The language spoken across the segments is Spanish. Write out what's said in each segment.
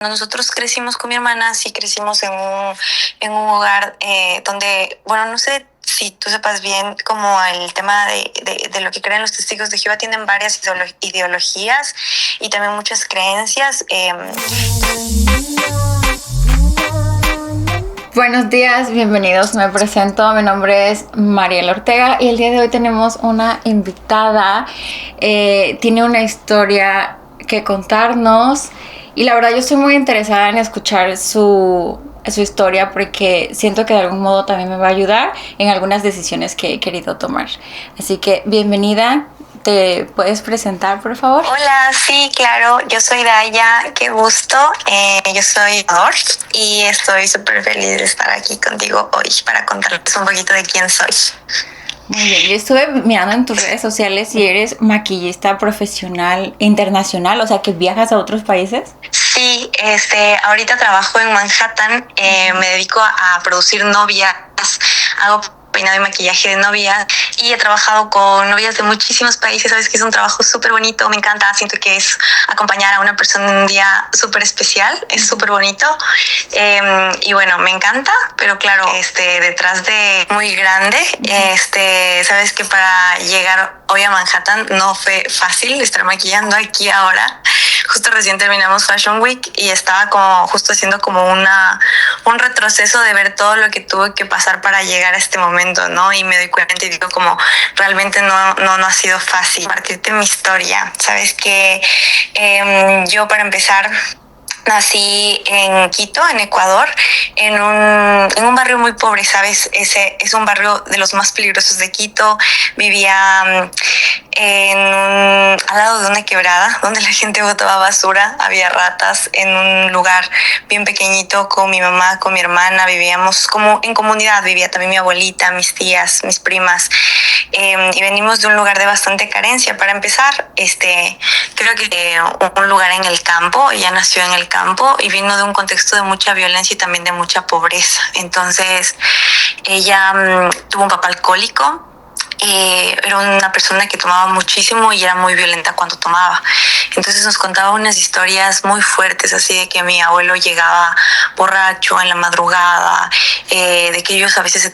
Nosotros crecimos con mi hermana, sí crecimos en un hogar donde, bueno, no sé si tú sepas bien como el tema de lo que creen los testigos de Jehová, tienen varias ideologías y también muchas creencias. Buenos días, bienvenidos, me presento, mi nombre es Mariela Ortega y el día de hoy tenemos una invitada, tiene una historia que contarnos y la verdad yo estoy muy interesada en escuchar su historia porque siento que de algún modo también me va a ayudar en algunas decisiones que he querido tomar. Así que bienvenida. ¿Te puedes presentar, por favor? Hola, sí, claro, yo soy Daya, qué gusto. Yo soy Ador y estoy súper feliz de estar aquí contigo hoy para contarles un poquito de quién soy. Muy bien, yo estuve mirando en tus redes sociales y eres maquillista profesional internacional, o sea que viajas a otros países. Sí, ahorita trabajo en Manhattan, me dedico a producir novias, hago peinado y maquillaje de novias y he trabajado con novias de muchísimos países. Sabes que es un trabajo súper bonito, me encanta, siento que es acompañar a una persona en un día súper especial, es súper bonito. Y bueno, me encanta, pero claro, detrás de muy grande, sabes que para llegar hoy a Manhattan no fue fácil estar maquillando aquí ahora. Justo recién terminamos Fashion Week y estaba como justo haciendo como un retroceso de ver todo lo que tuve que pasar para llegar a este momento, ¿no? Y me doy cuenta y digo como realmente no ha sido fácil. Compartirte mi historia. Sabes que yo para empezar nací en Quito, en Ecuador, en un barrio muy pobre, ¿sabes? Ese es un barrio de los más peligrosos de Quito. Vivía al lado de una quebrada donde la gente botaba basura, había ratas, en un lugar bien pequeñito con mi mamá, con mi hermana, vivíamos como en comunidad, vivía también mi abuelita, mis tías, mis primas, y venimos de un lugar de bastante carencia. Para empezar, creo que un lugar en el campo, ella nació en el campo y vino de un contexto de mucha violencia y también de mucha pobreza. Entonces, ella tuvo un papá alcohólico. Era una persona que tomaba muchísimo y era muy violenta cuando tomaba. Entonces nos contaba unas historias muy fuertes, así de que mi abuelo llegaba borracho en la madrugada, de que ellos a veces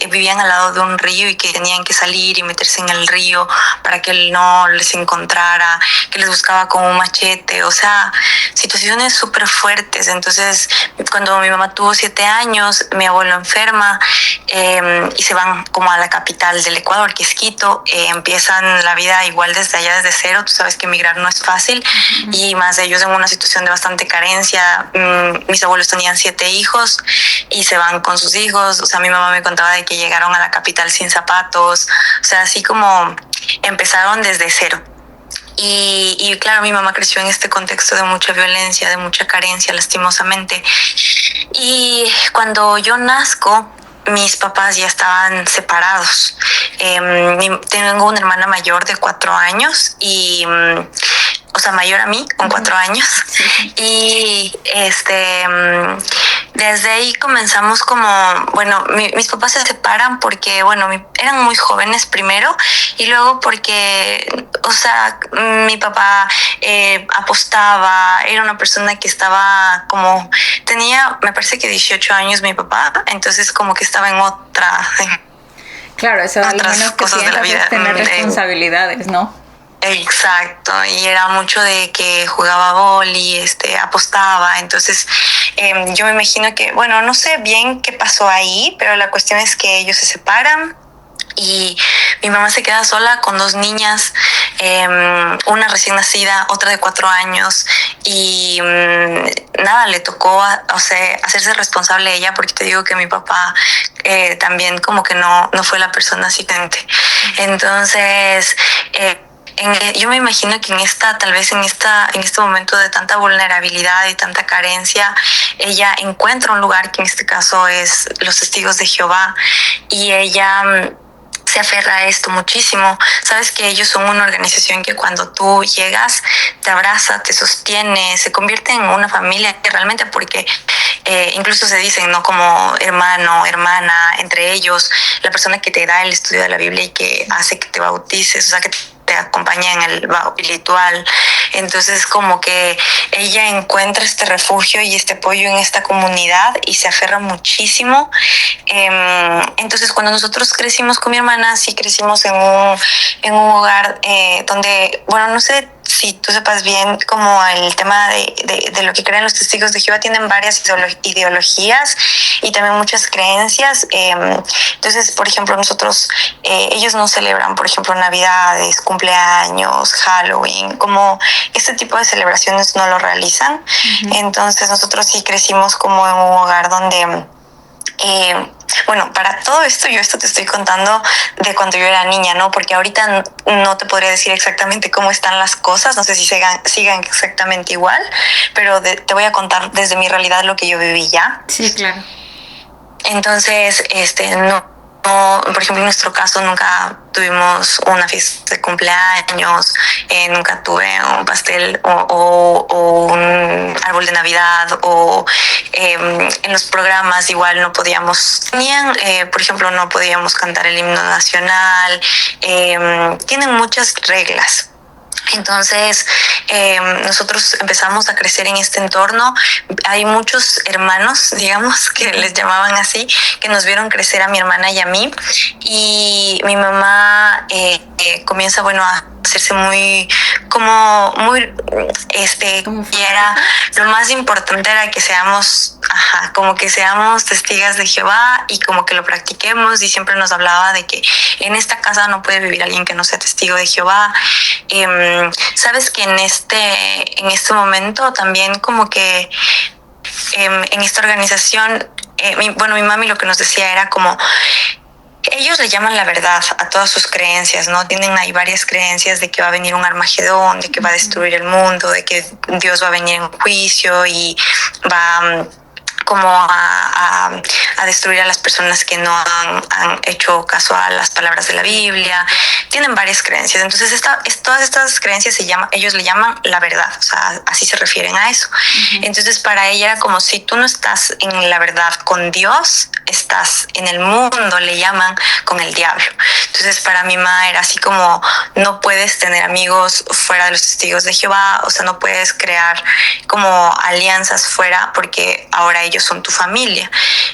vivían al lado de un río y que tenían que salir y meterse en el río para que él no les encontrara, que les buscaba con un machete, o sea, situaciones súper fuertes. Entonces, cuando mi mamá tuvo 7 años, mi abuelo enferma, y se van como a la capital del Ecuador, que es Quito. Empiezan la vida igual desde allá, desde cero. Tú sabes que emigrar no es fácil, y más de ellos en una situación de bastante carencia. Mis abuelos tenían 7 hijos y se van con sus hijos. O sea, mi mamá me contaba de que llegaron a la capital sin zapatos, o sea, así como empezaron desde cero. Y claro, mi mamá creció en este contexto de mucha violencia, de mucha carencia, lastimosamente. Y cuando yo nazco, mis papás ya estaban separados. Tengo una hermana mayor de 4 años y, o sea, mayor a mí, con 4 años. Y desde ahí comenzamos como, bueno, mis papás se separan porque, bueno, eran muy jóvenes primero, y luego porque, o sea, mi papá apostaba, era una persona que estaba como, tenía, me parece que 18 años mi papá, entonces como que estaba en otra... Claro, eso es lo otras menos que cosas de la piensas vida. es tener responsabilidades, ¿no? Exacto, y era mucho de que jugaba vóley, apostaba. Entonces, yo me imagino que, bueno, no sé bien qué pasó ahí, pero la cuestión es que ellos se separan y mi mamá se queda sola con 2 niñas, una recién nacida, otra de 4 años, y nada, le tocó hacerse responsable ella, porque te digo que mi papá también como que no fue la persona asistente. Entonces, yo me imagino que tal vez en este momento de tanta vulnerabilidad y tanta carencia, ella encuentra un lugar que en este caso es los Testigos de Jehová, y ella se aferra a esto muchísimo. Sabes que ellos son una organización que cuando tú llegas te abraza, te sostiene, se convierte en una familia realmente, porque incluso se dicen, ¿no?, como hermano, hermana, entre ellos, la persona que te da el estudio de la Biblia y que hace que te bautices, o sea, que te te acompaña en el bajo espiritual. Entonces como que ella encuentra este refugio y este apoyo en esta comunidad y se aferra muchísimo. Entonces cuando nosotros crecimos con mi hermana, sí crecimos en un hogar donde, bueno, no sé si tú sepas bien como el tema de lo que creen los testigos de Jehová, tienen varias ideologías y también muchas creencias. Entonces, por ejemplo, nosotros, ellos no celebran, por ejemplo, Navidades, cumpleaños, Halloween, como este tipo de celebraciones no lo realizan. Uh-huh. Entonces nosotros sí crecimos como en un hogar donde... bueno, para todo esto, yo esto te estoy contando de cuando yo era niña, ¿no? Porque ahorita no te podría decir exactamente cómo están las cosas, no sé si sigan exactamente igual, pero te voy a contar desde mi realidad lo que yo viví ya. Sí, claro. Entonces, no, por ejemplo, en nuestro caso nunca tuvimos una fiesta de cumpleaños, nunca tuve un pastel o un árbol de Navidad, o en los programas igual no podíamos, por ejemplo, no podíamos cantar el himno nacional. Tienen muchas reglas. Entonces nosotros empezamos a crecer en este entorno. Hay muchos hermanos, digamos, que les llamaban así, que nos vieron crecer a mi hermana y a mí, y mi mamá comienza, bueno, a hacerse muy y era lo más importante era que seamos testigos de Jehová y como que lo practiquemos, y siempre nos hablaba de que en esta casa no puede vivir alguien que no sea testigo de Jehová. Sabes que en este momento también como que en esta organización, mi mami lo que nos decía era como, ellos le llaman la verdad a todas sus creencias, ¿no? Tienen ahí varias creencias de que va a venir un Armagedón, de que va a destruir el mundo, de que Dios va a venir en juicio y va como a destruir a las personas que no han hecho caso a las palabras de la Biblia. Tienen varias creencias. Entonces todas estas creencias ellos le llaman la verdad, o sea, así se refieren a eso. Uh-huh. Entonces para ella era como, si tú no estás en la verdad con Dios, estás en el mundo, le llaman, con el diablo. Entonces para mi mamá era así como, no puedes tener amigos fuera de los testigos de Jehová, o sea, no puedes crear como alianzas fuera, porque ahora ellos son tu familia.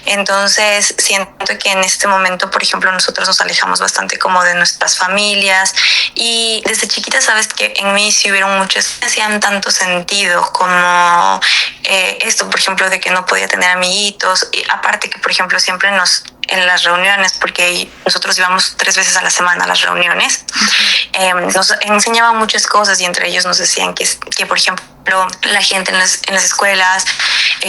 Entonces siento que en este momento, por ejemplo, nosotros nos alejamos bastante como de nuestras familias, y desde chiquita, sabes que en mí sí hubieron muchos que hacían tanto sentido, como esto, por ejemplo, de que no podía tener amiguitos, y aparte que, por ejemplo, siempre en las reuniones, porque nosotros íbamos 3 veces a la semana a las reuniones, nos enseñaban muchas cosas, y entre ellos nos decían que por ejemplo, la gente en las escuelas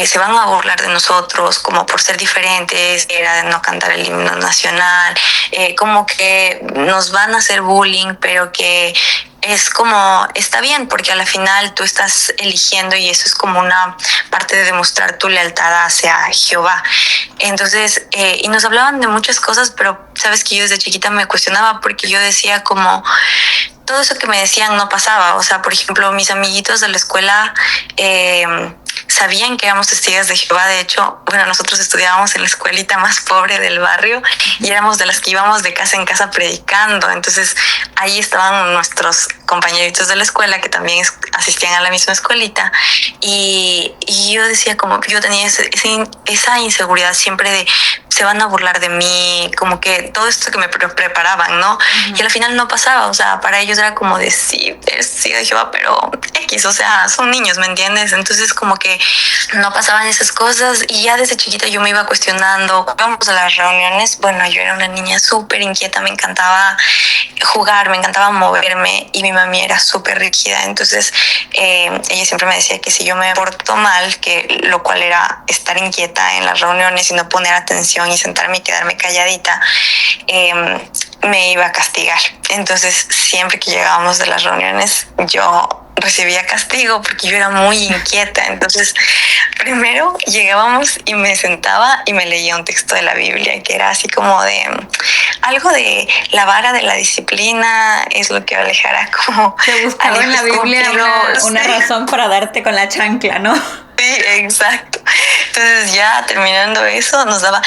se van a burlar de nosotros como por ser diferentes, era de no cantar el himno nacional, como que nos van a hacer bullying, pero que es como, está bien, porque a la final tú estás eligiendo, y eso es como una parte de demostrar tu lealtad hacia Jehová. Entonces, y nos hablaban de muchas cosas, pero sabes que yo desde chiquita me cuestionaba, porque yo decía como, todo eso que me decían no pasaba. O sea, por ejemplo, mis amiguitos de la escuela sabían que éramos testigos de Jehová. De hecho, bueno, nosotros estudiábamos en la escuelita más pobre del barrio y éramos de las que íbamos de casa en casa predicando. Entonces, ahí estaban nuestros compañeritos de la escuela que también asistían a la misma escuelita. Y yo decía como, yo tenía esa inseguridad siempre de, se van a burlar de mí, como que todo esto que me preparaban, ¿no? Uh-huh. Y al final no pasaba. O sea, para ellos era como de, sí, de Jehová, pero X, o sea, son niños, ¿me entiendes? Entonces como que no pasaban esas cosas, y ya desde chiquita yo me iba cuestionando. Vamos a las reuniones, bueno, yo era una niña súper inquieta, me encantaba jugar, me encantaba moverme, y mi mami era súper rígida. Entonces ella siempre me decía que si yo me porto mal, que lo cual era estar inquieta en las reuniones y no poner atención y sentarme y quedarme calladita, me iba a castigar. Entonces siempre que llegábamos de las reuniones yo recibía castigo porque yo era muy inquieta. Entonces primero llegábamos y me sentaba y me leía un texto de la Biblia que era así como de algo de la vara de la disciplina es lo que alejará como... Te buscaba en la Biblia una razón para darte con la chancla, ¿no? Sí, exacto. Entonces ya terminando eso nos daba...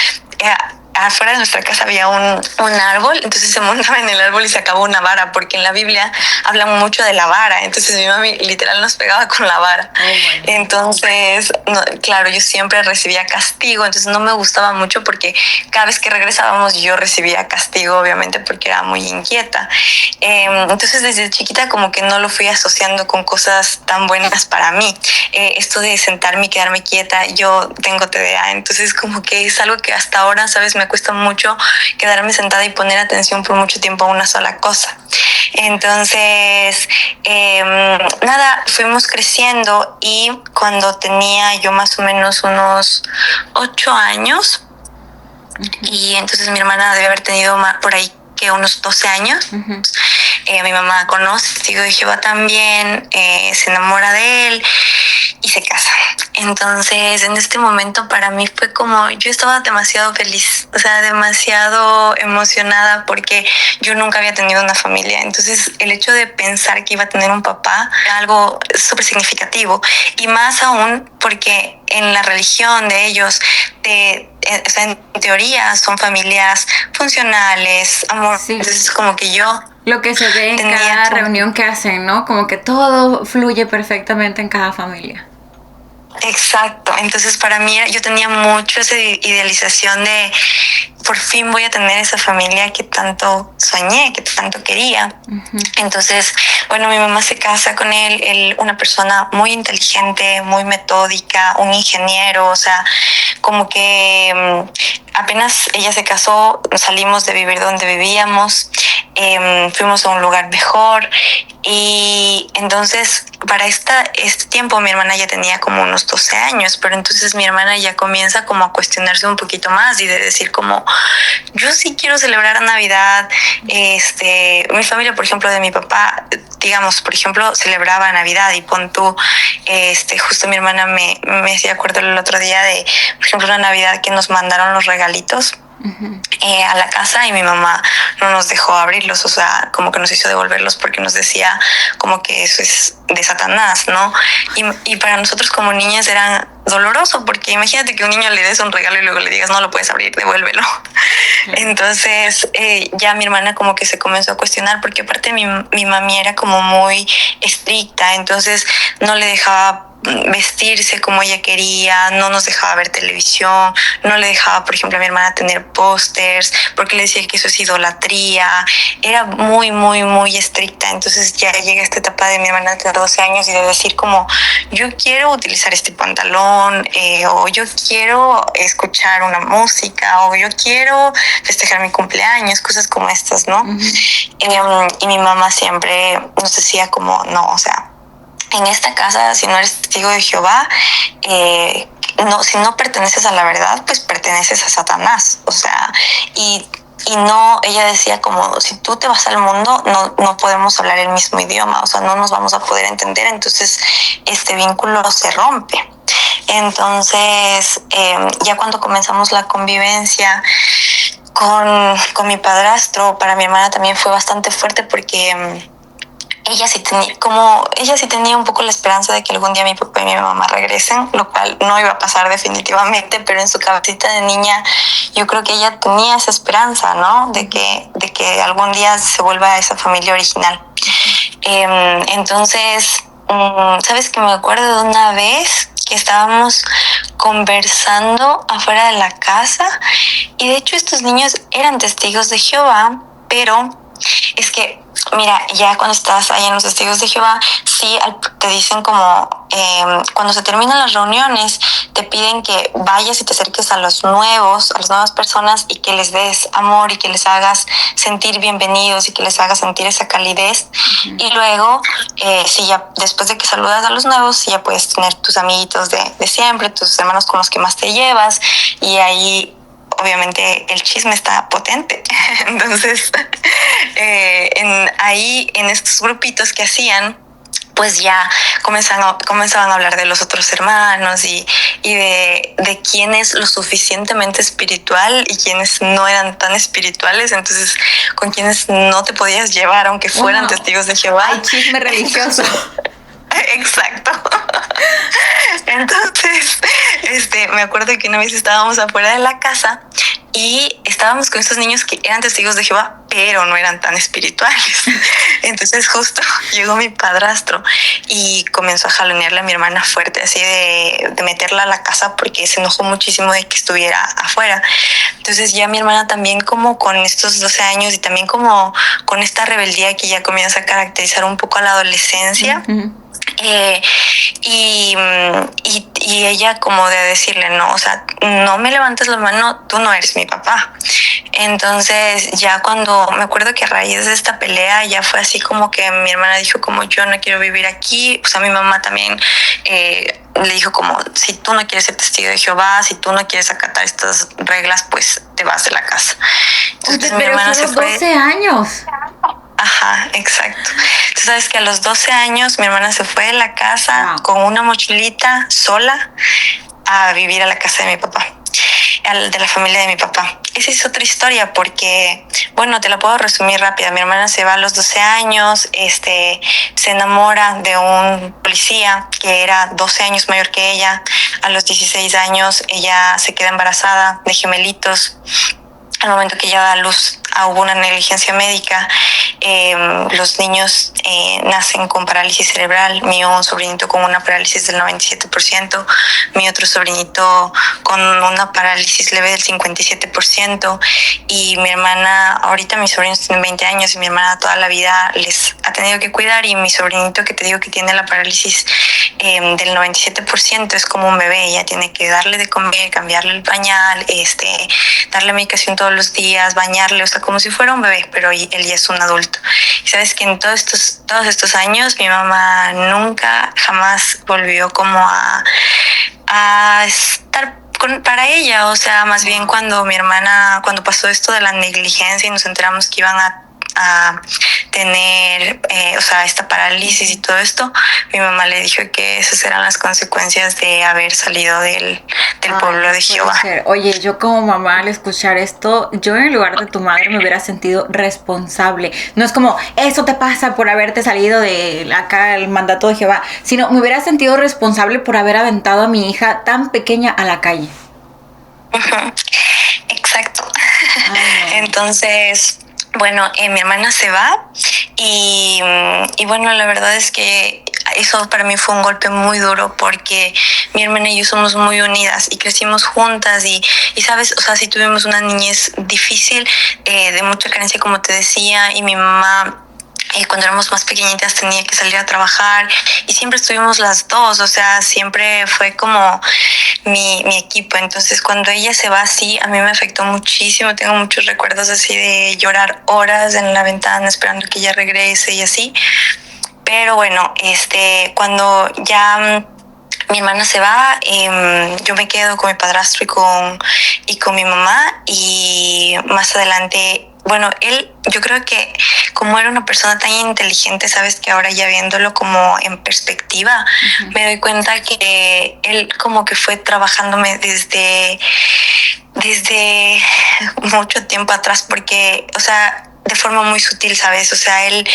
afuera de nuestra casa había un árbol, entonces se montaba en el árbol y sacaba una vara, porque en la Biblia hablan mucho de la vara, entonces mi mami literal nos pegaba con la vara. Entonces, no, claro, yo siempre recibía castigo, entonces no me gustaba mucho porque cada vez que regresábamos yo recibía castigo, obviamente, porque era muy inquieta. Entonces desde chiquita como que no lo fui asociando con cosas tan buenas para mí. Esto de sentarme y quedarme quieta, yo tengo TDA, entonces como que es algo que hasta ahora, ¿sabes? Me cuesta mucho quedarme sentada y poner atención por mucho tiempo a una sola cosa. Entonces, nada, fuimos creciendo y cuando tenía yo más o menos unos 8 años, y entonces mi hermana debe haber tenido por ahí que unos 12 años. Mi mamá conoce Testigo de Jehová también, se enamora de él y se casa. Entonces, en este momento para mí fue como, yo estaba demasiado feliz, o sea, demasiado emocionada porque yo nunca había tenido una familia. Entonces, el hecho de pensar que iba a tener un papá era algo súper significativo, y más aún porque en la religión de ellos, o sea, en teoría son familias funcionales, amor. Sí. Entonces, como que yo... Lo que se ve en cada reunión que hacen, ¿no? Como que todo fluye perfectamente en cada familia. Exacto. Entonces, para mí, yo tenía mucho esa idealización de por fin voy a tener esa familia que tanto soñé, que tanto quería. Entonces, bueno, mi mamá se casa con él, una persona muy inteligente, muy metódica, un ingeniero, o sea, como que apenas ella se casó, salimos de vivir donde vivíamos, fuimos a un lugar mejor, y entonces para este tiempo mi hermana ya tenía como unos 12 años, pero entonces mi hermana ya comienza como a cuestionarse un poquito más y de decir como, yo sí quiero celebrar Navidad. Mi familia, por ejemplo, de mi papá, digamos, por ejemplo, celebraba Navidad, y pon tú, justo mi hermana me hacía acuerdo el otro día de, por ejemplo, una Navidad que nos mandaron los regalitos a la casa y mi mamá no nos dejó abrirlos, o sea, como que nos hizo devolverlos porque nos decía como que eso es de Satanás, ¿no? Y para nosotros como niñas era doloroso, porque imagínate que a un niño le des un regalo y luego le digas no lo puedes abrir, devuélvelo. Entonces ya mi hermana como que se comenzó a cuestionar, porque aparte mi mami era como muy estricta, entonces no le dejaba vestirse como ella quería, no nos dejaba ver televisión, no le dejaba, por ejemplo, a mi hermana tener pósters, porque le decía que eso es idolatría. Era muy, muy, muy estricta. Entonces ya llega esta etapa de mi hermana de tener 12 años y de decir como, yo quiero utilizar este pantalón, o yo quiero escuchar una música, o yo quiero festejar mi cumpleaños, cosas como estas, ¿no? Y mi mamá siempre nos decía como, no, o sea, en esta casa, si no eres testigo de Jehová, no, si no perteneces a la verdad, pues perteneces a Satanás. O sea, y no, ella decía como, si tú te vas al mundo, no podemos hablar el mismo idioma, o sea, no nos vamos a poder entender, entonces este vínculo se rompe. Entonces, ya cuando comenzamos la convivencia con mi padrastro, para mi hermana también fue bastante fuerte, porque ella sí tenía un poco la esperanza de que algún día mi papá y mi mamá regresen, lo cual no iba a pasar definitivamente, pero en su cabecita de niña yo creo que ella tenía esa esperanza, ¿no? De que algún día se vuelva a esa familia original. Entonces, ¿sabes qué? Me acuerdo de una vez que estábamos conversando afuera de la casa, y de hecho estos niños eran testigos de Jehová, pero es que, mira, ya cuando estás ahí en los testigos de Jehová, sí te dicen como, cuando se terminan las reuniones, te piden que vayas y te acerques a las nuevas personas, y que les des amor y que les hagas sentir bienvenidos y que les hagas sentir esa calidez. Y luego, si ya después de que saludas a los nuevos, sí ya puedes tener tus amiguitos de siempre, tus hermanos con los que más te llevas, y ahí obviamente el chisme está potente. Entonces, ahí en estos grupitos que hacían, pues ya comenzaban a hablar de los otros hermanos y de quién es lo suficientemente espiritual y quiénes no eran tan espirituales, entonces con quienes no te podías llevar aunque fueran testigos de Jehová. Ay, chisme religioso. Exacto. Entonces, me acuerdo que una vez estábamos afuera de la casa y estábamos con estos niños que eran testigos de Jehová, pero no eran tan espirituales. Entonces justo llegó mi padrastro y comenzó a jalonearle a mi hermana fuerte, así de meterla a la casa porque se enojó muchísimo de que estuviera afuera. Entonces ya mi hermana también como con estos 12 años y también como con esta rebeldía que ya comienza a caracterizar un poco a la adolescencia. Eh, y ella como de decirle, no, o sea, no me levantes la mano, tú no eres mi papá. Entonces ya cuando me acuerdo que a raíz de esta pelea ya fue así como que mi hermana dijo como yo no quiero vivir aquí, o sea mi mamá también le dijo como si tú no quieres ser testigo de Jehová, si tú no quieres acatar estas reglas, pues te vas de la casa. Entonces mi hermana se fue 12 años. Ajá, exacto. Tú sabes que a los 12 años mi hermana se fue de la casa con una mochilita sola a vivir a la casa de mi papá, de la familia de mi papá. Esa es otra historia porque, bueno, te la puedo resumir rápida. Mi hermana se va a los 12 años, se enamora de un policía que era 12 años mayor que ella. A los 16 años ella se queda embarazada de gemelitos. Al momento que ella da a luz, hubo una negligencia médica. Los niños nacen con parálisis cerebral. Un sobrinito con una parálisis del 97%, mi otro sobrinito con una parálisis leve del 57%, y mi hermana, ahorita mis sobrinos tienen 20 años y mi hermana toda la vida les ha tenido que cuidar, y mi sobrinito que te digo que tiene la parálisis del 97% es como un bebé. Ella tiene que darle de comer, cambiarle el pañal, darle medicación todos los días, bañarle, o sea, como si fuera un bebé, pero él ya es un adulto. Y sabes que en todos estos años mi mamá nunca, jamás volvió como a estar para ella, o sea, más bien cuando pasó esto de la negligencia y nos enteramos que iban a tener, o sea, esta parálisis y todo esto, mi mamá le dijo que esas eran las consecuencias de haber salido del pueblo de Jehová. Oye, yo como mamá al escuchar esto, yo en lugar de tu madre me hubiera sentido responsable. No es como, eso te pasa por haberte salido de acá el mandato de Jehová, sino me hubiera sentido responsable por haber aventado a mi hija tan pequeña a la calle. Exacto. Entonces, bueno, mi hermana se va y bueno, la verdad es que eso para mí fue un golpe muy duro porque mi hermana y yo somos muy unidas y crecimos juntas y sabes, o sea, sí tuvimos una niñez difícil, de mucha carencia como te decía, y mi mamá cuando éramos más pequeñitas tenía que salir a trabajar y siempre estuvimos las dos, o sea, siempre fue como mi equipo. Entonces cuando ella se va así, a mí me afectó muchísimo. Tengo muchos recuerdos así de llorar horas en la ventana esperando que ella regrese y así. Pero bueno, cuando ya mi hermana se va, yo me quedo con mi padrastro y con mi mamá, y más adelante, bueno, yo creo que como era una persona tan inteligente, sabes que ahora ya viéndolo como en perspectiva, me doy cuenta que él como que fue trabajándome desde mucho tiempo atrás, porque, o sea, de forma muy sutil, ¿sabes? O sea, él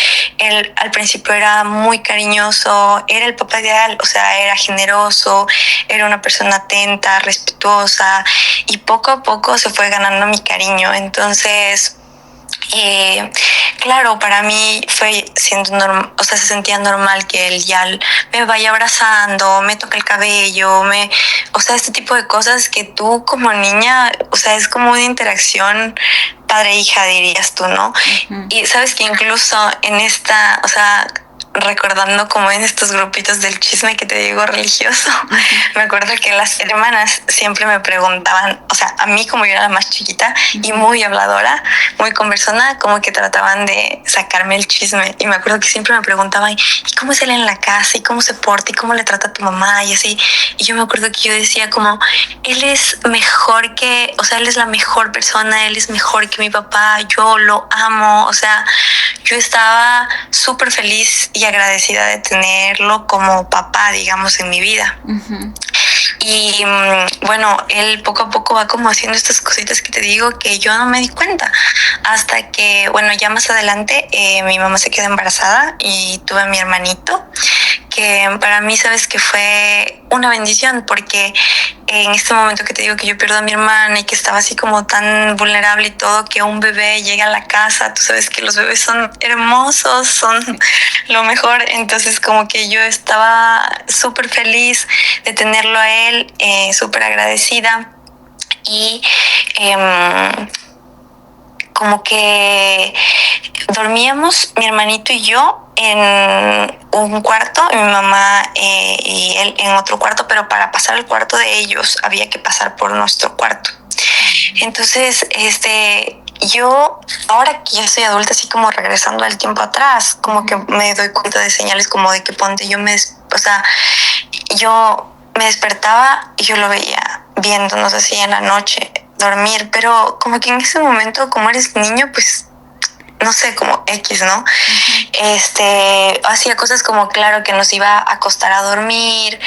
al principio era muy cariñoso, era el papá ideal, o sea, era generoso, era una persona atenta, respetuosa, y poco a poco se fue ganando mi cariño. Entonces, claro, para mí fue siendo normal, o sea, se sentía normal que él ya me vaya abrazando, me toque el cabello, o sea, este tipo de cosas que tú como niña, o sea, es como una interacción padre-hija, dirías tú, ¿no? Y sabes que incluso en o sea, recordando como en estos grupitos del chisme que te digo religioso, me acuerdo que las hermanas siempre me preguntaban, o sea, a mí como yo era la más chiquita y muy habladora, muy conversona, como que trataban de sacarme el chisme, y me acuerdo que siempre me preguntaban, ¿y cómo es él en la casa? ¿Y cómo se porta? ¿Y cómo le trata a tu mamá? Y así, y yo me acuerdo que yo decía como, él es mejor que, o sea, él es la mejor persona, él es mejor que mi papá, yo lo amo, o sea, yo estaba súper feliz y agradecida de tenerlo como papá, digamos, en mi vida. Y bueno, él poco a poco va como haciendo estas cositas que te digo que yo no me di cuenta, hasta que, bueno, ya más adelante mi mamá se quedó embarazada y tuve a mi hermanito, que para mí, sabes que fue una bendición, porque en este momento que te digo que yo pierdo a mi hermana y que estaba así como tan vulnerable y todo, que un bebé llega a la casa, tú sabes que los bebés son hermosos, son lo mejor, entonces como que yo estaba súper feliz de tenerlo a él, súper agradecida. Y como que dormíamos mi hermanito y yo en un cuarto, y mi mamá y él en otro cuarto, pero para pasar al cuarto de ellos había que pasar por nuestro cuarto. Entonces, yo, ahora que ya soy adulta, así como regresando al tiempo atrás, como que me doy cuenta de señales como de que ponte, yo me despertaba y yo lo veía viéndonos así en la noche, dormir, pero como que en ese momento, como eres niño, pues no sé, como X, ¿no? Hacía cosas como, claro, que nos iba a acostar a dormir,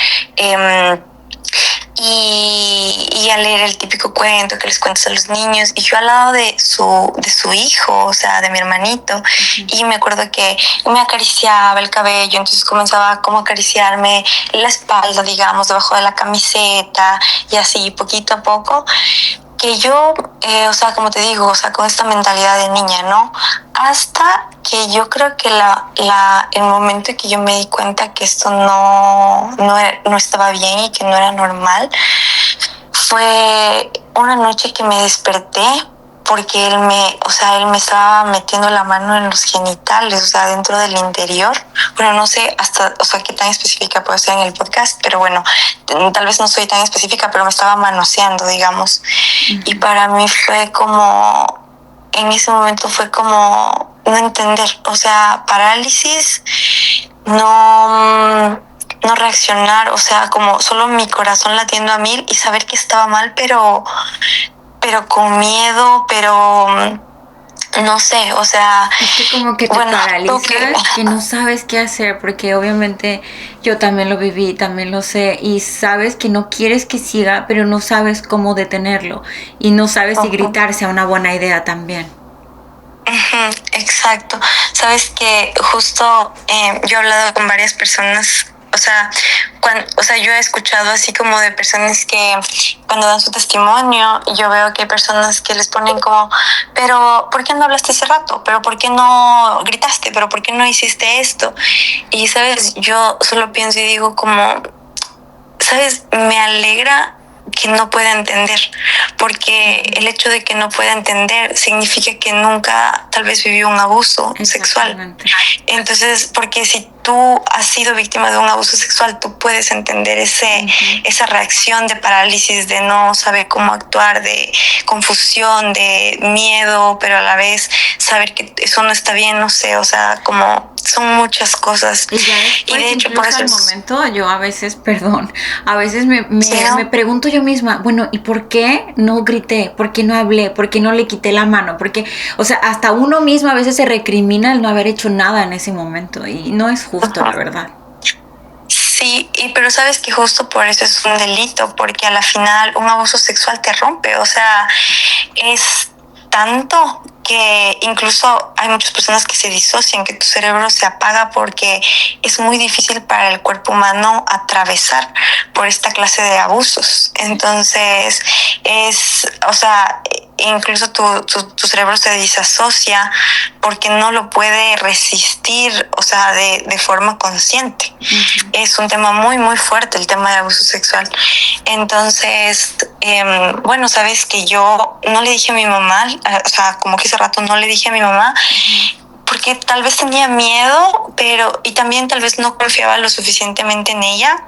y a leer el típico cuento que les cuentas a los niños, y yo al lado de su hijo, o sea, de mi hermanito, y me acuerdo que me acariciaba el cabello, entonces comenzaba como a acariciarme la espalda, digamos, debajo de la camiseta, y así, poquito a poco, que yo, o sea, como te digo, o sea, con esta mentalidad de niña, ¿no? Hasta que yo creo que el momento en que yo me di cuenta que esto no estaba bien y que no era normal, fue una noche que me desperté porque él me estaba metiendo la mano en los genitales, o sea, dentro del interior. Bueno, no sé hasta, o sea, qué tan específica puedo ser en el podcast, pero bueno, tal vez no soy tan específica, pero me estaba manoseando, digamos. Y para mí fue como, en ese momento fue como no entender, o sea, parálisis, no reaccionar, o sea, como solo mi corazón latiendo a 1000 y saber que estaba mal, pero con miedo, pero no sé, o sea, es que como que te paralizas, que no sabes qué hacer, porque obviamente yo también lo viví, también lo sé, y sabes que no quieres que siga, pero no sabes cómo detenerlo, y no sabes si gritar sea una buena idea también. Exacto. Sabes que justo yo he hablado con varias personas, o sea, yo he escuchado así como de personas que cuando dan su testimonio, yo veo que hay personas que les ponen como, pero ¿por qué no hablaste hace rato? ¿Pero por qué no gritaste? ¿Pero por qué no hiciste esto? Y sabes, yo solo pienso y digo como, sabes, me alegra que no pueda entender, porque el hecho de que no pueda entender significa que nunca tal vez vivió un abuso sexual. Entonces, porque si tú has sido víctima de un abuso sexual, tú puedes entender esa reacción de parálisis, de no saber cómo actuar, de confusión, de miedo, pero a la vez saber que eso no está bien, no sé, o sea, como son muchas cosas. Y de hecho, por eso al momento yo a veces, a veces me pregunto yo misma, bueno, ¿y por qué no grité? ¿Por qué no hablé? ¿Por qué no le quité la mano? Porque, o sea, hasta uno mismo a veces se recrimina el no haber hecho nada en ese momento, y no es justo, la verdad. Sí, pero sabes que justo por eso es un delito, porque a la final un abuso sexual te rompe, o sea, es tanto que incluso hay muchas personas que se disocian, que tu cerebro se apaga porque es muy difícil para el cuerpo humano atravesar por esta clase de abusos. Entonces, o sea, incluso tu cerebro se disasocia porque no lo puede resistir, o sea, de forma consciente. Es un tema muy, muy fuerte el tema de abuso sexual. Entonces, bueno, sabes que yo no le dije a mi mamá, o sea, como que hace rato no le dije a mi mamá, porque tal vez tenía miedo, y también tal vez no confiaba lo suficientemente en ella,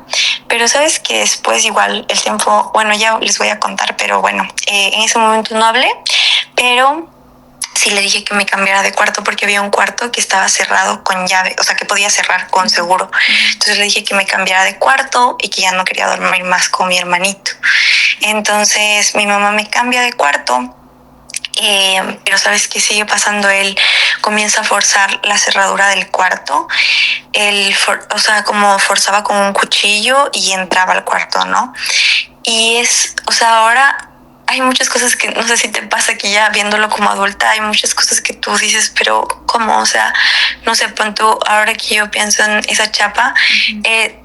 pero sabes que después igual el tiempo, bueno, ya les voy a contar, pero bueno, en ese momento no hablé, pero sí le dije que me cambiara de cuarto porque había un cuarto que estaba cerrado con llave, o sea, que podía cerrar con seguro. Entonces le dije que me cambiara de cuarto y que ya no quería dormir más con mi hermanito. Entonces mi mamá me cambia de cuarto, pero sabes qué sigue pasando, él comienza a forzar la cerradura del cuarto, o sea, como forzaba con un cuchillo y entraba al cuarto, ¿no? Y o sea, ahora hay muchas cosas que no sé si te pasa que ya viéndolo como adulta, hay muchas cosas que tú dices, pero ¿cómo? O sea, no sé, pon tú, ahora que yo pienso en esa chapa,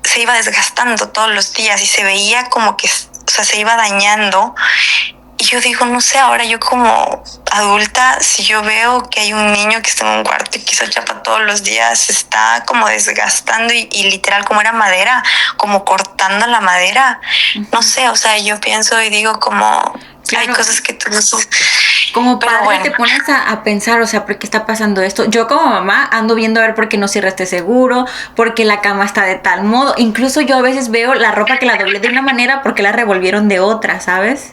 se iba desgastando todos los días y se veía como que, o sea, se iba dañando. Y yo digo, no sé, ahora yo como adulta, si yo veo que hay un niño que está en un cuarto y que esa chapa todos los días se está como desgastando y literal como era madera, como cortando la madera, no sé, o sea, yo pienso y digo como, claro, hay cosas que tú no sabes. Como padre bueno, te pones a pensar, o sea, ¿por qué está pasando esto? Yo como mamá ando viendo a ver por qué no cierra este seguro, porque la cama está de tal modo. Incluso yo a veces veo la ropa que la doblé de una manera porque la revolvieron de otra, ¿sabes?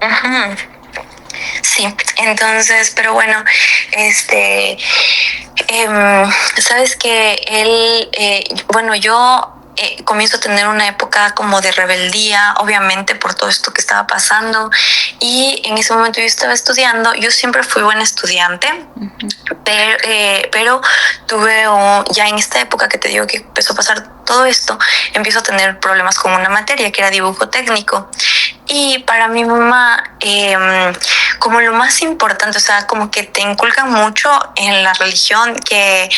Ajá. Sí, entonces, pero bueno, sabes que él, bueno, yo comienzo a tener una época como de rebeldía, obviamente por todo esto que estaba pasando, y en ese momento yo estaba estudiando. Yo siempre fui buena estudiante, pero tuve ya en esta época que te digo que empezó a pasar todo esto, empiezo a tener problemas con una materia que era dibujo técnico. Y para mi mamá, como lo más importante, o sea, como que te inculcan mucho en la religión que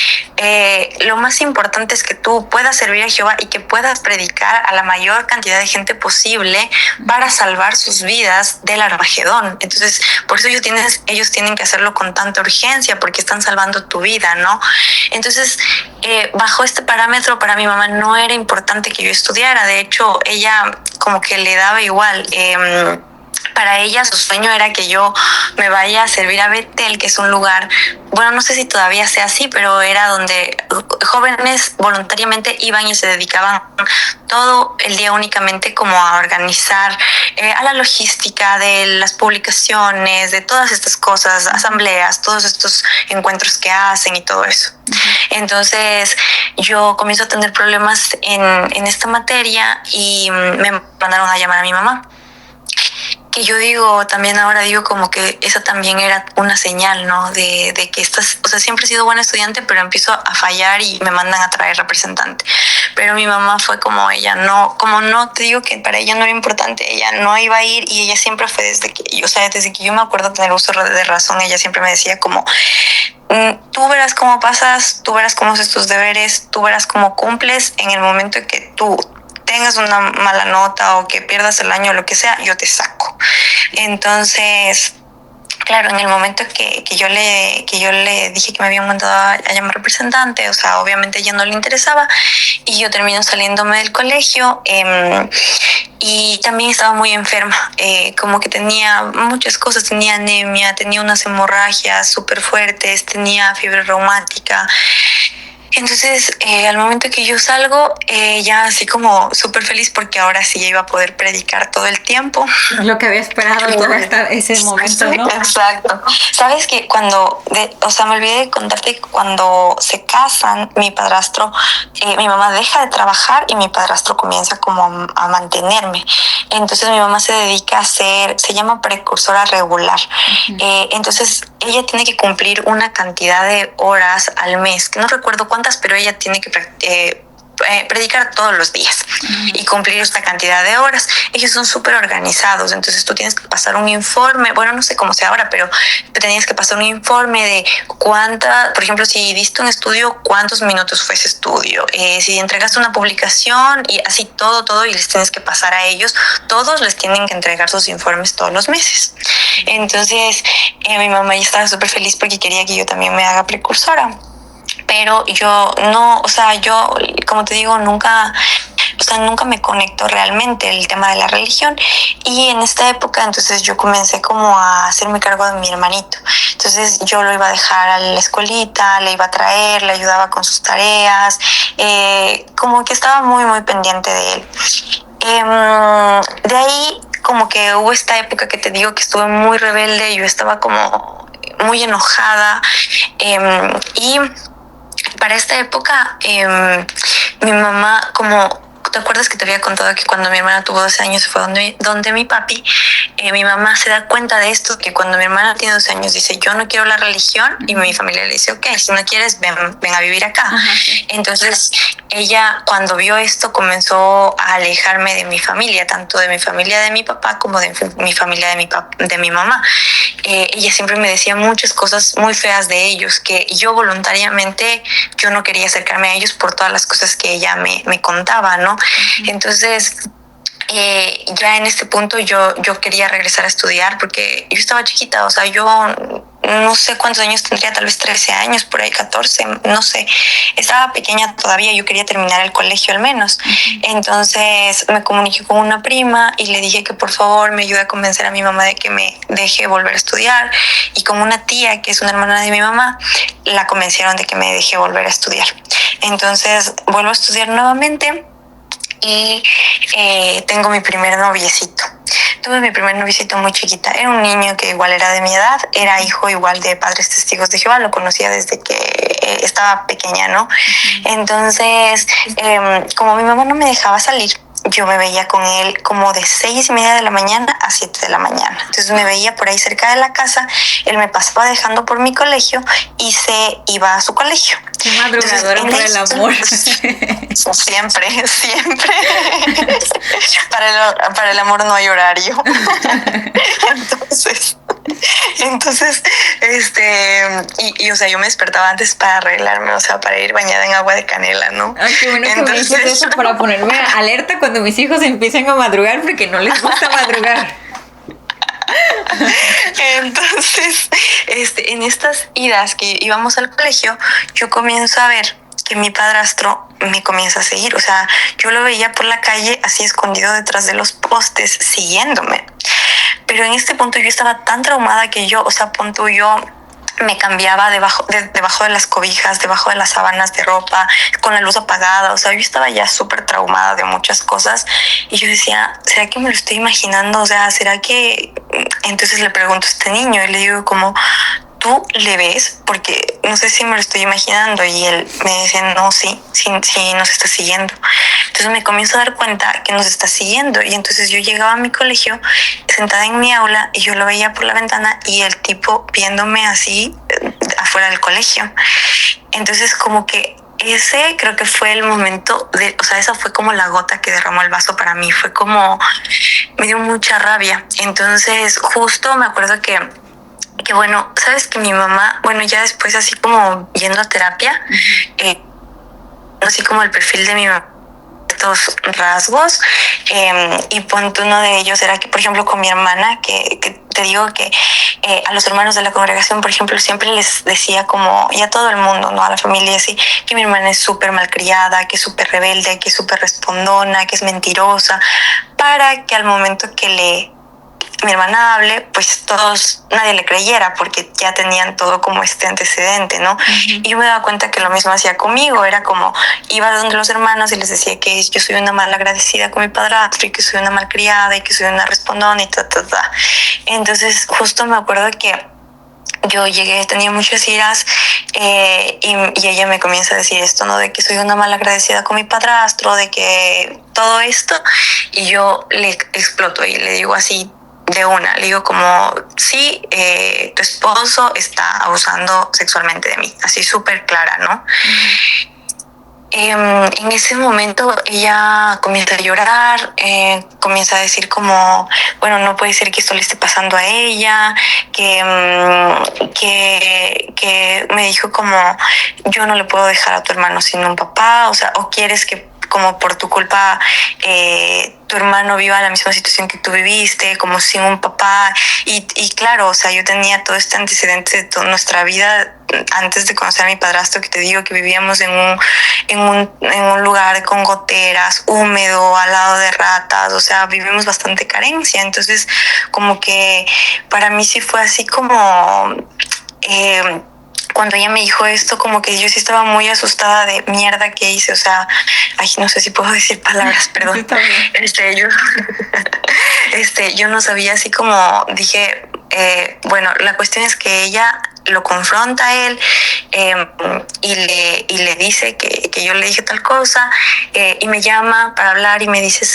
lo más importante es que tú puedas servir a Jehová y que puedas predicar a la mayor cantidad de gente posible para salvar sus vidas del Armagedón. Entonces, por eso ellos tienen que hacerlo con tanta urgencia, porque están salvando tu vida, ¿no? Entonces, bajo este parámetro, para mi mamá no era importante que yo estudiara. De hecho, ella como que le daba igual. Para ella su sueño era que yo me vaya a servir a Betel, que es un lugar, bueno, no sé si todavía sea así, pero era donde jóvenes voluntariamente iban y se dedicaban todo el día únicamente como a organizar, a la logística de las publicaciones, de todas estas cosas, asambleas, todos estos encuentros que hacen y todo eso. Entonces yo comienzo a tener problemas en esta materia y me mandaron a llamar a mi mamá. Que yo digo, también ahora digo como que esa también era una señal, ¿no? De que estás, o sea, siempre he sido buena estudiante, pero empiezo a fallar y me mandan a traer representante. Pero mi mamá fue como ella, no, como no, te digo que para ella no era importante, ella no iba a ir y ella siempre fue desde que yo me acuerdo tener uso de razón, ella siempre me decía como, tú verás cómo pasas, tú verás cómo haces tus deberes, tú verás cómo cumples en el momento en que tú tengas una mala nota o que pierdas el año o lo que sea, yo te saco. Entonces, claro, en el momento que yo le dije que me habían mandado a llamar representante, o sea, obviamente a ella no le interesaba y yo termino saliéndome del colegio. Y también estaba muy enferma, como que tenía muchas cosas, tenía anemia, tenía unas hemorragias súper fuertes, tenía fiebre reumática. Entonces, al momento que yo salgo, ya así como súper feliz porque ahora sí iba a poder predicar todo el tiempo. Lo que había esperado todo ese momento, ¿no? Exacto. Sabes que me olvidé de contarte que cuando se casan, mi padrastro, mi mamá deja de trabajar y mi padrastro comienza como a mantenerme. Entonces mi mamá se dedica a se llama precursora regular. Entonces ella tiene que cumplir una cantidad de horas al mes, que no recuerdo cuántas, pero ella tiene que predicar todos los días y cumplir esta cantidad de horas. Ellos son súper organizados, entonces tú tienes que pasar un informe, bueno, no sé cómo sea ahora, pero tenías que pasar un informe de por ejemplo, si diste un estudio, cuántos minutos fue ese estudio, si entregaste una publicación y así todo, y les tienes que pasar a ellos, todos les tienen que entregar sus informes todos los meses. Entonces mi mamá ya estaba súper feliz porque quería que yo también me haga precursora. Pero yo no, o sea, yo, como te digo, nunca me conecto realmente el tema de la religión. Y en esta época, entonces yo comencé como a hacerme cargo de mi hermanito. Entonces yo lo iba a dejar a la escuelita, le iba a traer, le ayudaba con sus tareas, como que estaba muy, muy pendiente de él. De ahí, como que hubo esta época que te digo que estuve muy rebelde, yo estaba como muy enojada, y para esta época mi mamá, como ¿te acuerdas que te había contado que cuando mi hermana tuvo 12 años fue donde mi papi? Mi mamá se da cuenta de esto, que cuando mi hermana tiene 12 años dice, yo no quiero la religión, y mi familia le dice, ok, si no quieres, ven a vivir acá. Entonces, ella cuando vio esto comenzó a alejarme de mi familia, tanto de mi familia de mi papá como de mi familia de mi mamá. Ella siempre me decía muchas cosas muy feas de ellos, que yo voluntariamente yo no quería acercarme a ellos por todas las cosas que ella me contaba, ¿no? Entonces, ya en este punto yo quería regresar a estudiar porque yo estaba chiquita, o sea, yo no sé cuántos años tendría, tal vez 13 años, por ahí 14, no sé, estaba pequeña todavía, yo quería terminar el colegio al menos. Entonces me comuniqué con una prima y le dije que por favor me ayude a convencer a mi mamá de que me deje volver a estudiar, y con una tía que es una hermana de mi mamá la convencieron de que me deje volver a estudiar. Entonces vuelvo a estudiar nuevamente y tengo mi primer noviecito. Tuve mi primer noviecito muy chiquita. Era un niño que igual era de mi edad, era hijo igual de padres testigos de Jehová, lo conocía desde que estaba pequeña, ¿no? Entonces, como mi mamá no me dejaba salir, yo me veía con él como de 6:30 de la mañana a 7 de la mañana. Entonces me veía por ahí cerca de la casa, él me pasaba dejando por mi colegio y se iba a su colegio. Qué madrugadora por el amor. Siempre, siempre. Para el amor no hay horario. Entonces, o sea, yo me despertaba antes para arreglarme, o sea, para ir bañada en agua de canela, ¿no? Ay, qué bueno que me dices eso para ponerme alerta cuando mis hijos empiecen a madrugar, porque no les gusta madrugar. Entonces, en estas idas que íbamos al colegio, yo comienzo a ver que mi padrastro me comienza a seguir, o sea, yo lo veía por la calle así escondido detrás de los postes, siguiéndome. Pero en este punto yo estaba tan traumada que yo, o sea, yo me cambiaba debajo de las cobijas, debajo de las sábanas de ropa, con la luz apagada, o sea, yo estaba ya súper traumada de muchas cosas, y yo decía, ¿será que me lo estoy imaginando? O sea, ¿será que...? Entonces le pregunto a este niño y le digo como, ¿tú le ves? Porque no sé si me lo estoy imaginando, y él me dice, no, sí nos está siguiendo. Entonces me comienzo a dar cuenta que nos está siguiendo, y entonces yo llegaba a mi colegio sentada en mi aula y yo lo veía por la ventana y el tipo viéndome así afuera del colegio. Entonces como que ese creo que fue el momento o sea, esa fue como la gota que derramó el vaso para mí, fue como, me dio mucha rabia. Entonces justo me acuerdo que bueno, sabes que mi mamá, bueno, ya después así como yendo a terapia, así como el perfil de mi mamá, estos rasgos, y ponte uno de ellos era que, por ejemplo, con mi hermana, que te digo que a los hermanos de la congregación, por ejemplo, siempre les decía como, y a todo el mundo, ¿no? A la familia así, que mi hermana es súper malcriada, que es súper rebelde, que es súper respondona, que es mentirosa, para que al momento que mi hermana hable, pues nadie le creyera, porque ya tenían todo como este antecedente, ¿no? Y yo me daba cuenta que lo mismo hacía conmigo, era como, iba donde los hermanos y les decía que yo soy una mal agradecida con mi padrastro, y que soy una malcriada, y que soy una respondona, y Entonces, justo me acuerdo que yo llegué, tenía muchas iras, y ella me comienza a decir esto, ¿no? De que soy una mal agradecida con mi padrastro, de que todo esto, y yo le exploto y le digo así, de una, le digo como, sí, tu esposo está abusando sexualmente de mí, así súper clara, ¿no? En ese momento ella comienza a llorar, comienza a decir como, bueno, no puede ser que esto le esté pasando a ella, que me dijo como, yo no le puedo dejar a tu hermano sin un papá, o sea, o quieres que como por tu culpa tu hermano viva la misma situación que tú viviste, como sin un papá. Y claro, o sea, yo tenía todo este antecedente de toda nuestra vida antes de conocer a mi padrastro, que te digo que vivíamos en un lugar con goteras, húmedo, al lado de ratas, o sea, vivimos bastante carencia. Entonces, como que para mí sí fue así como... cuando ella me dijo esto, como que yo sí estaba muy asustada de mierda que hice, o sea, ay, no sé si puedo decir palabras, perdón. Yo no sabía, así como dije, bueno, la cuestión es que ella lo confronta a él, y le dice que yo le dije tal cosa, y me llama para hablar y me dice,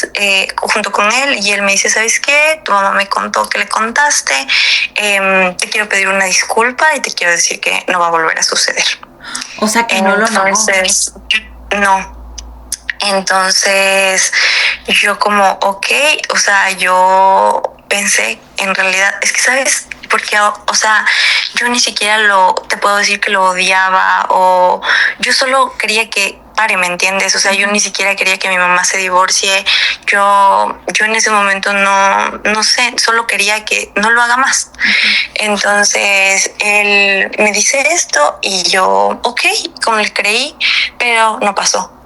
junto con él, y él me dice, ¿sabes qué? Tu mamá me contó que le contaste, te quiero pedir una disculpa y te quiero decir que no va a volver a suceder. O sea, que no lo negó. Entonces, no. Entonces, yo como, ok, o sea, yo pensé, en realidad, es que, ¿sabes? Porque, o sea, yo ni siquiera te puedo decir que lo odiaba, o yo solo quería que pare, ¿me entiendes? O sea, yo ni siquiera quería que mi mamá se divorcie. Yo en ese momento no sé, solo quería que no lo haga más. Entonces, él me dice esto y yo, ok, como le creí, pero no pasó.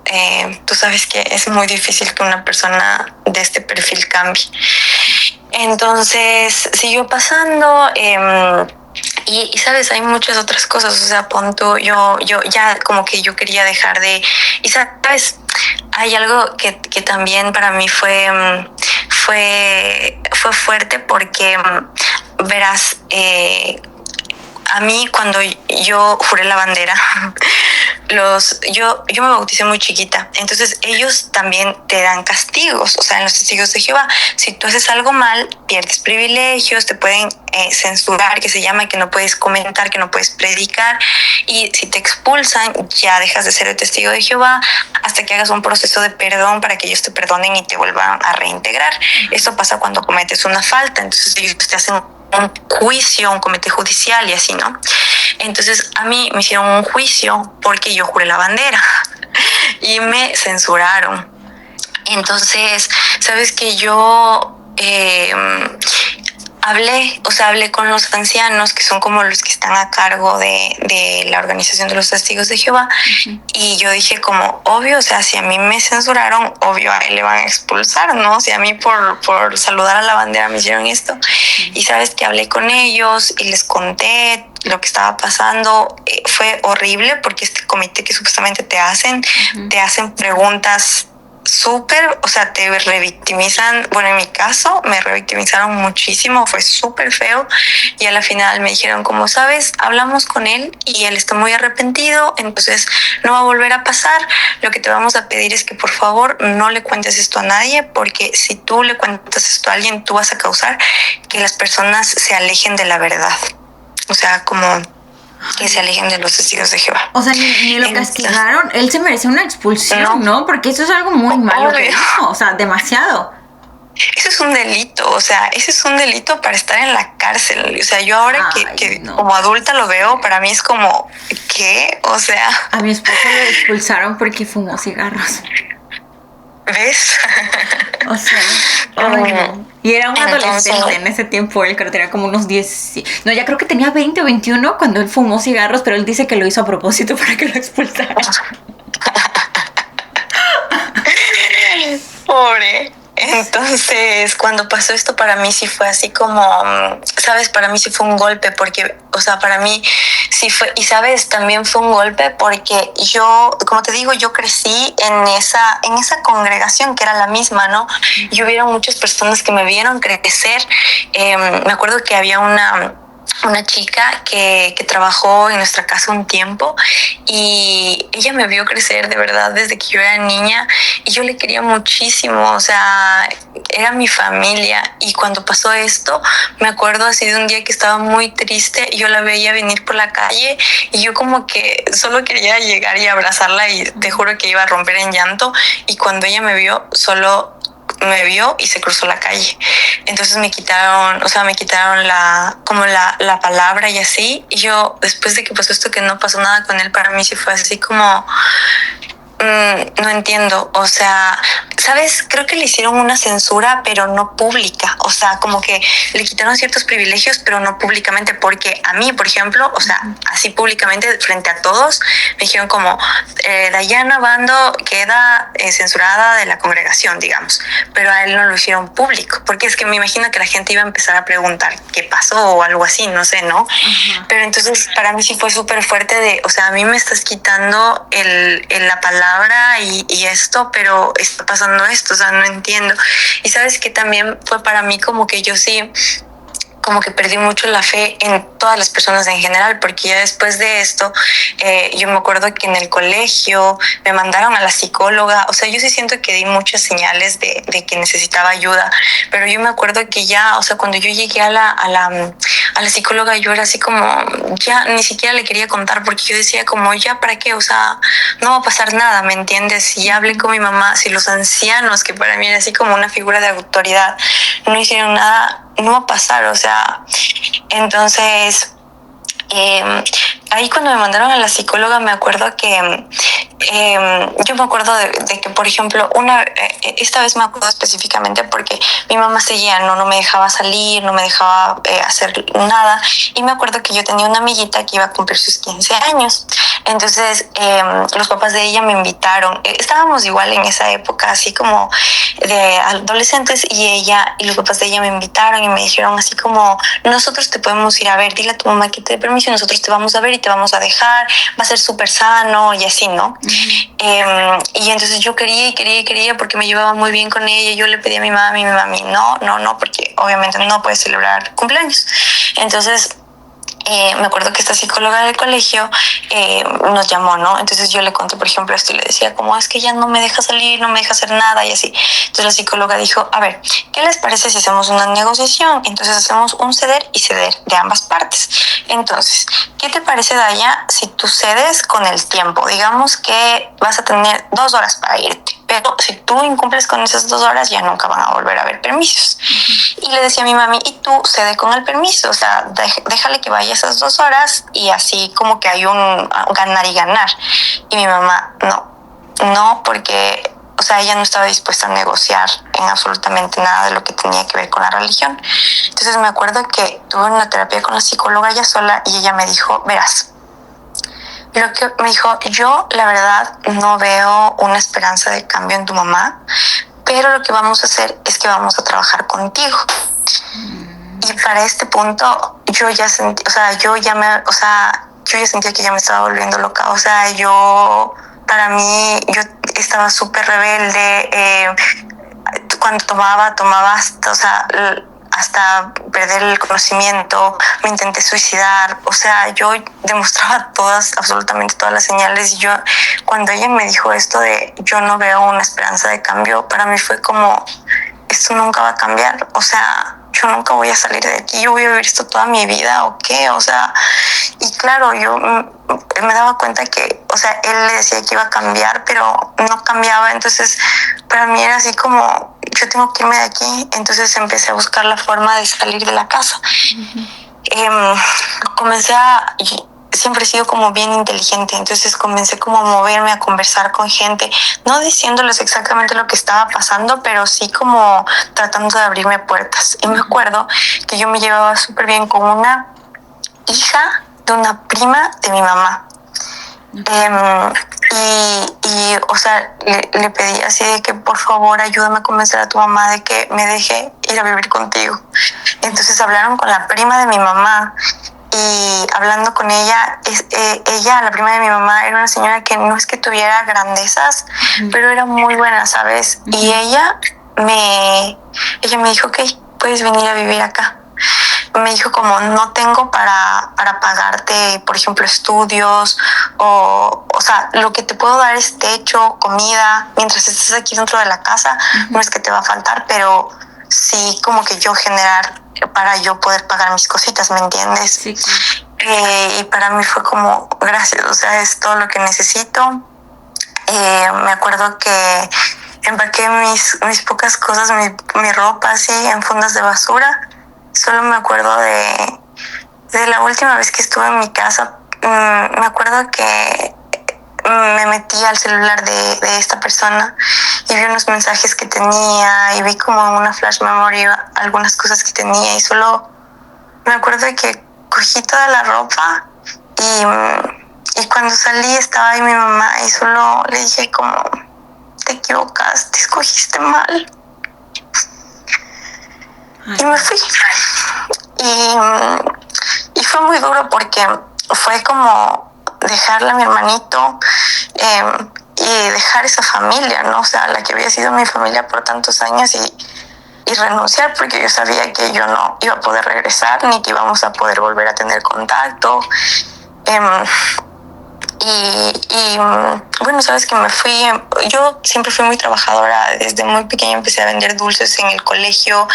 Tú sabes que es muy difícil que una persona de este perfil cambie. Entonces siguió pasando, y sabes, hay muchas otras cosas, o sea, punto, yo ya como que yo quería dejar de, y sabes, hay algo que también para mí fue fuerte porque, verás, a mí cuando yo juré la bandera, yo me bauticé muy chiquita, entonces ellos también te dan castigos, o sea, en los testigos de Jehová, si tú haces algo mal, pierdes privilegios, te pueden censurar, que se llama, que no puedes comentar, que no puedes predicar, y si te expulsan, ya dejas de ser el testigo de Jehová hasta que hagas un proceso de perdón para que ellos te perdonen y te vuelvan a reintegrar. Eso pasa cuando cometes una falta, entonces ellos te hacen un juicio, un comité judicial y así, ¿no? Entonces a mí me hicieron un juicio porque yo juré la bandera y me censuraron. Entonces, sabes que yo hablé con los ancianos, que son como los que están a cargo de la organización de los testigos de Jehová, y yo dije como, obvio, o sea, si a mí me censuraron, obvio a él le van a expulsar, ¿no? Si a mí por saludar a la bandera me hicieron esto. Y sabes que hablé con ellos y les conté lo que estaba pasando. Fue horrible porque este comité que supuestamente te hacen preguntas súper, o sea, te revictimizan. Bueno, en mi caso me revictimizaron muchísimo, fue súper feo, y a la final me dijeron, como sabes, hablamos con él y él está muy arrepentido, entonces no va a volver a pasar. Lo que te vamos a pedir es que por favor no le cuentes esto a nadie, porque si tú le cuentas esto a alguien, tú vas a causar que las personas se alejen de la verdad, o sea, como que se alejen de los testigos de Jehová. O sea, ni lo castigaron. Él se merece una expulsión, ¿no? Porque eso es algo muy malo que hizo. O sea, demasiado. Eso es un delito, o sea, ese es un delito para estar en la cárcel. O sea, yo ahora que como adulta lo veo, para mí es como, ¿qué? O sea... A mi esposo lo expulsaron porque fumó cigarros. ¿Ves? O sea, no. Y era un adolescente en ese tiempo, él creo que tenía como unos 10... No, ya creo que tenía 20 o 21 cuando él fumó cigarros, pero él dice que lo hizo a propósito para que lo expulsaran. Pobre. Entonces, cuando pasó esto, para mí sí fue así como, ¿sabes? Para mí sí fue un golpe, porque, o sea, para mí sí fue, y ¿sabes? También fue un golpe porque yo, como te digo, yo crecí en esa congregación que era la misma, ¿no? Y hubieron muchas personas que me vieron crecer. Me acuerdo que había una chica que trabajó en nuestra casa un tiempo, y ella me vio crecer de verdad desde que yo era niña, y yo le quería muchísimo, o sea, era mi familia. Y cuando pasó esto, me acuerdo así de un día que estaba muy triste, y yo la veía venir por la calle y yo como que solo quería llegar y abrazarla, y te juro que iba a romper en llanto, y cuando ella me vio, solo me vio y se cruzó la calle. Entonces me quitaron la palabra y así. Y yo, después de que pasó esto, que no pasó nada con él, para mí sí fue así como... no entiendo, o sea, ¿sabes? Creo que le hicieron una censura, pero no pública, o sea, como que le quitaron ciertos privilegios, pero no públicamente, porque a mí, por ejemplo, o sea, así públicamente, frente a todos, me dijeron como, Dayana Bando queda censurada de la congregación, digamos, pero a él no lo hicieron público, porque es que me imagino que la gente iba a empezar a preguntar qué pasó o algo así, no sé, ¿no? Pero entonces para mí sí fue súper fuerte de, o sea, a mí me estás quitando la palabra y esto, pero está pasando esto, o sea, no entiendo. Y sabes que también fue para mí como que yo sí, como que perdí mucho la fe en todas las personas en general, porque ya después de esto, yo me acuerdo que en el colegio me mandaron a la psicóloga. O sea, yo sí siento que di muchas señales de que necesitaba ayuda, pero yo me acuerdo que ya, o sea, cuando yo llegué a la psicóloga, yo era así como, ya ni siquiera le quería contar, porque yo decía como, ya para qué, o sea, no va a pasar nada, ¿me entiendes? Y hablé con mi mamá, si los ancianos, que para mí era así como una figura de autoridad, no hicieron nada, no va a pasar, o sea, entonces ahí cuando me mandaron a la psicóloga me acuerdo que yo me acuerdo de que, por ejemplo, esta vez me acuerdo específicamente porque mi mamá seguía, no me dejaba salir, no me dejaba hacer nada, y me acuerdo que yo tenía una amiguita que iba a cumplir sus 15 años. Entonces los papás de ella me invitaron, estábamos igual en esa época así como de adolescentes, y los papás de ella me invitaron y me dijeron así como, nosotros te podemos ir a ver, dile a tu mamá que te dé permiso y nosotros te vamos a ver y te vamos a dejar, va a ser súper sano y así, ¿no? Y entonces yo quería porque me llevaba muy bien con ella. Yo le pedí a mi mami, no, porque obviamente no puedes celebrar cumpleaños. Entonces me acuerdo que esta psicóloga del colegio nos llamó, ¿no? Entonces yo le conté, por ejemplo, esto, y le decía como, es que ella no me deja salir, no me deja hacer nada y así. Entonces la psicóloga dijo, a ver, ¿qué les parece si hacemos una negociación? Entonces hacemos un ceder y ceder de ambas partes. Entonces, ¿qué te parece, Daya, si tú cedes con el tiempo? Digamos que vas a tener 2 horas para irte, pero si tú incumples con esas 2 horas, ya nunca van a volver a haber permisos. Y le decía a mi mami, y tú cede con el permiso, o sea, déjale que vaya esas 2 horas y así como que hay un ganar y ganar. Y mi mamá, no, porque, o sea, ella no estaba dispuesta a negociar en absolutamente nada de lo que tenía que ver con la religión. Entonces me acuerdo que tuve una terapia con la psicóloga ella sola, y ella me dijo, verás, lo que me dijo, yo la verdad no veo una esperanza de cambio en tu mamá, pero lo que vamos a hacer es que vamos a trabajar contigo. Y para este punto yo ya sentí, o sea, yo ya sentía que ya me estaba volviendo loca. O sea, para mí, yo estaba súper rebelde. Cuando tomaba hasta, o sea, hasta perder el conocimiento, me intenté suicidar. O sea, yo demostraba absolutamente todas las señales. Y cuando ella me dijo esto de yo no veo una esperanza de cambio, para mí fue como, esto nunca va a cambiar. O sea, yo nunca voy a salir de aquí, yo voy a vivir esto toda mi vida, ¿o qué? O sea, y claro, yo me daba cuenta que, o sea, él le decía que iba a cambiar, pero no cambiaba. Entonces, para mí era así como, yo tengo que irme de aquí. Entonces empecé a buscar la forma de salir de la casa. Siempre he sido como bien inteligente, entonces comencé como a moverme, a conversar con gente, no diciéndoles exactamente lo que estaba pasando, pero sí como tratando de abrirme puertas. Y me acuerdo que yo me llevaba súper bien con una hija de una prima de mi mamá. O sea, le pedí así de que por favor ayúdame a convencer a tu mamá de que me deje ir a vivir contigo. Entonces hablaron con la prima de mi mamá, y hablando con ella, ella, la prima de mi mamá, era una señora que no es que tuviera grandezas, pero era muy buena, ¿sabes? Y ella me dijo, ok, puedes venir a vivir acá. Me dijo como, no tengo para pagarte, por ejemplo, estudios, o sea, lo que te puedo dar es techo, comida, mientras estés aquí dentro de la casa. No es que te va a faltar, pero sí como que yo generar para yo poder pagar mis cositas, ¿me entiendes? Sí. Y para mí fue como, gracias, o sea, es todo lo que necesito. Me acuerdo que empaqué mis pocas cosas, mi ropa así en fundas de basura. Solo me acuerdo de la última vez que estuve en mi casa. Me acuerdo que me metí al celular de esta persona y vi unos mensajes que tenía, y vi como en una flash memory algunas cosas que tenía, y solo me acuerdo de que cogí toda la ropa, y cuando salí estaba ahí mi mamá, y solo le dije como, te equivocaste, escogiste mal. Y me fui. Y fue muy duro porque fue como dejarle a mi hermanito y dejar esa familia, ¿no? O sea, la que había sido mi familia por tantos años, y y renunciar, porque yo sabía que yo no iba a poder regresar ni que íbamos a poder volver a tener contacto. Bueno, sabes que me fui, yo siempre fui muy trabajadora, desde muy pequeña empecé a vender dulces en el colegio,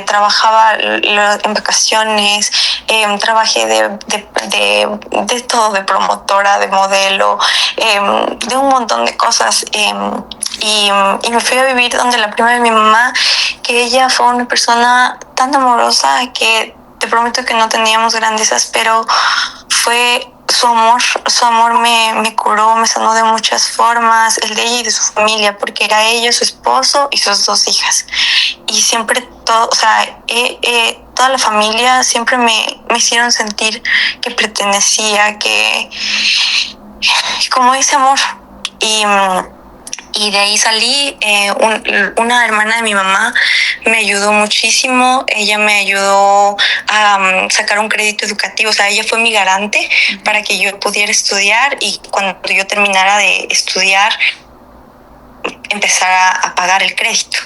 trabajaba en vacaciones, trabajé de todo, de promotora, de modelo, de un montón de cosas, y me fui a vivir donde la prima de mi mamá, que ella fue una persona tan amorosa que te prometo que no teníamos grandezas, pero fue su amor me curó, me sanó de muchas formas, el de ella y de su familia, porque era ella, su esposo y sus 2 hijas. Y siempre todo, o sea, toda la familia siempre me hicieron sentir que pertenecía, que como ese amor. Y de ahí salí, una hermana de mi mamá me ayudó muchísimo, ella me ayudó a sacar un crédito educativo, o sea, ella fue mi garante para que yo pudiera estudiar, y cuando yo terminara de estudiar empezar a pagar el crédito.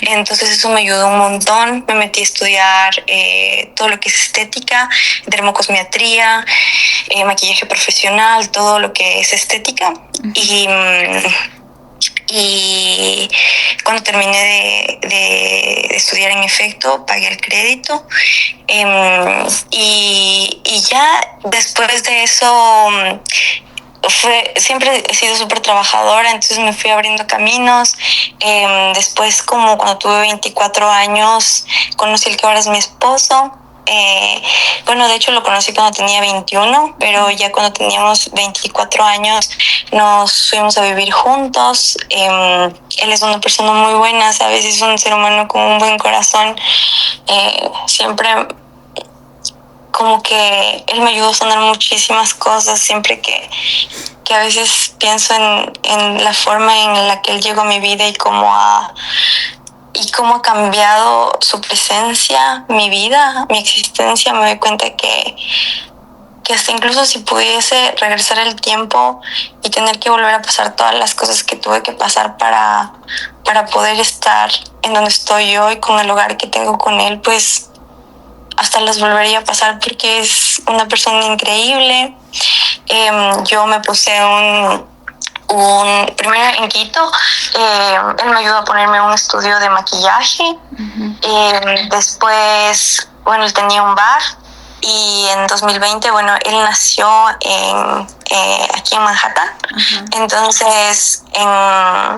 Entonces eso me ayudó un montón. Me metí a estudiar todo lo que es estética, dermocosmetría, maquillaje profesional, todo lo que es estética. Y cuando terminé de estudiar, en efecto, pagué el crédito. Y ya después de eso, siempre he sido súper trabajadora, entonces me fui abriendo caminos. Después, como cuando tuve 24 años, conocí el que ahora es mi esposo. Bueno, de hecho lo conocí cuando tenía 21, pero ya cuando teníamos 24 años nos fuimos a vivir juntos. Él es una persona muy buena, ¿sabes? Es un ser humano con un buen corazón. Siempre como que él me ayudó a sanar muchísimas cosas, siempre que a veces pienso en la forma en la que él llegó a mi vida y cómo ha cambiado su presencia, mi vida, mi existencia. Me doy cuenta que hasta incluso si pudiese regresar el tiempo y tener que volver a pasar todas las cosas que tuve que pasar para poder estar en donde estoy hoy, con el hogar que tengo con él, pues hasta las volvería a pasar, porque es una persona increíble. Yo me puse primero en Quito, él me ayudó a ponerme un estudio de maquillaje. Después, bueno, él tenía un bar, y en 2020, bueno, él nació aquí en Manhattan. Entonces en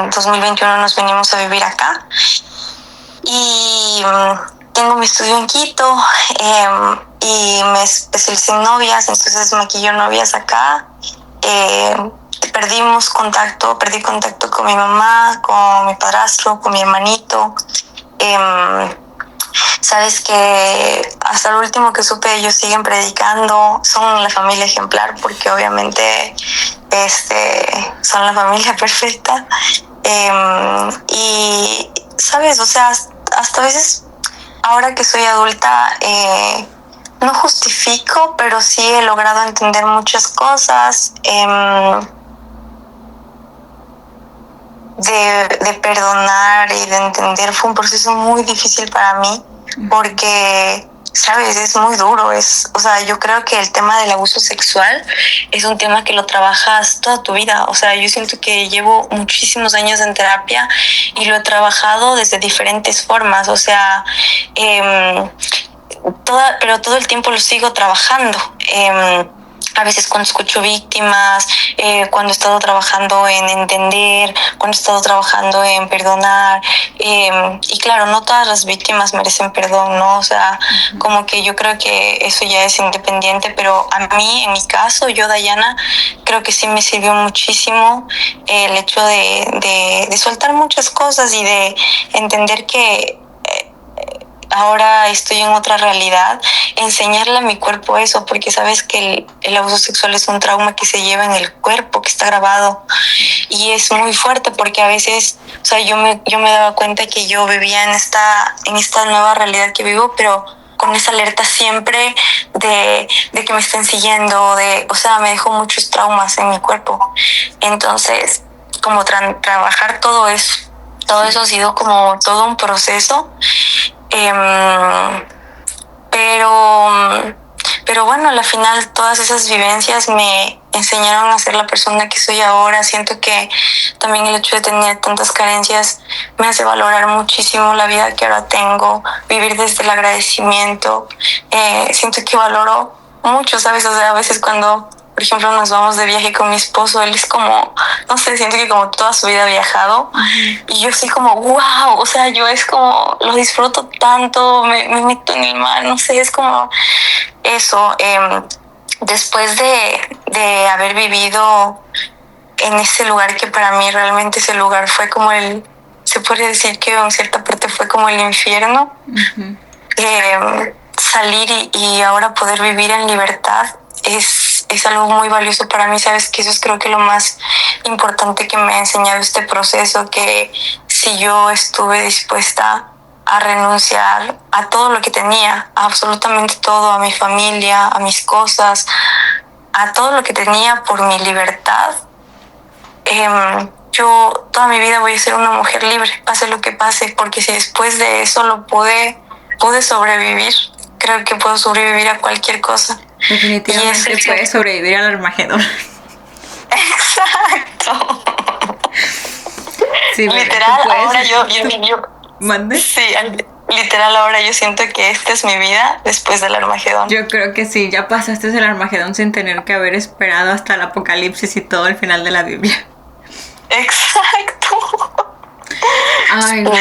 2021 nos venimos a vivir acá, y tengo mi estudio en Quito, y me especialicé en novias, entonces maquillo novias acá. Perdí contacto con mi mamá, con mi padrastro, con mi hermanito. Sabes que hasta lo último que supe, ellos siguen predicando, son la familia ejemplar, porque obviamente son la familia perfecta. Y sabes, o sea, hasta a veces, ahora que soy adulta, no justifico, pero sí he logrado entender muchas cosas. De perdonar y de entender. Fue un proceso muy difícil para mí, porque, sabes, es muy duro. O sea, yo creo que el tema del abuso sexual es un tema que lo trabajas toda tu vida. O sea, yo siento que llevo muchísimos años en terapia y lo he trabajado desde diferentes formas. O sea, pero todo el tiempo lo sigo trabajando. A veces cuando escucho víctimas, cuando he estado trabajando en entender, cuando he estado trabajando en perdonar. Y claro, no todas las víctimas merecen perdón, ¿no? O sea, como que yo creo que eso ya es independiente, pero a mí, en mi caso, yo, Dayana, creo que sí me sirvió muchísimo el hecho de soltar muchas cosas y de entender que ahora estoy en otra realidad, enseñarle a mi cuerpo eso, porque sabes que el abuso sexual es un trauma que se lleva en el cuerpo, que está grabado, y es muy fuerte, porque a veces, o sea, yo me daba cuenta que yo vivía en esta nueva realidad que vivo, pero con esa alerta siempre de que me estén siguiendo, o sea, me dejó muchos traumas en mi cuerpo. Entonces, como trabajar todo eso Todo eso ha sido como todo un proceso. Em, pero, pero bueno, al final todas esas vivencias me enseñaron a ser la persona que soy ahora. Siento que también el hecho de tener tantas carencias me hace valorar muchísimo la vida que ahora tengo, vivir desde el agradecimiento. Siento que valoro mucho, ¿sabes? O sea, a veces cuando, por ejemplo, nos vamos de viaje con mi esposo, él es como, no sé, siento que como toda su vida ha viajado y yo soy como, wow, o sea, yo es como, lo disfruto tanto, me meto en el mar, no sé, es como eso. Después de haber vivido en ese lugar que para mí realmente ese lugar fue como se podría decir que en cierta parte fue como el infierno. Uh-huh. Salir y ahora poder vivir en libertad es algo muy valioso para mí. Sabes que eso es creo que lo más importante que me ha enseñado este proceso, que si yo estuve dispuesta a renunciar a todo lo que tenía, a absolutamente todo, a mi familia, a mis cosas, a todo lo que tenía por mi libertad, yo toda mi vida voy a ser una mujer libre, pase lo que pase, porque si después de eso lo pude sobrevivir, creo que puedo sobrevivir a cualquier cosa. Definitivamente puedes sobrevivir al Armagedón. Exacto. Sí, literal, ahora yo ¿Mande? Sí, literal, ahora yo siento que esta es mi vida después del Armagedón. Yo creo que sí, ya pasaste el Armagedón sin tener que haber esperado hasta el Apocalipsis y todo el final de la Biblia. Exacto. Ay, no.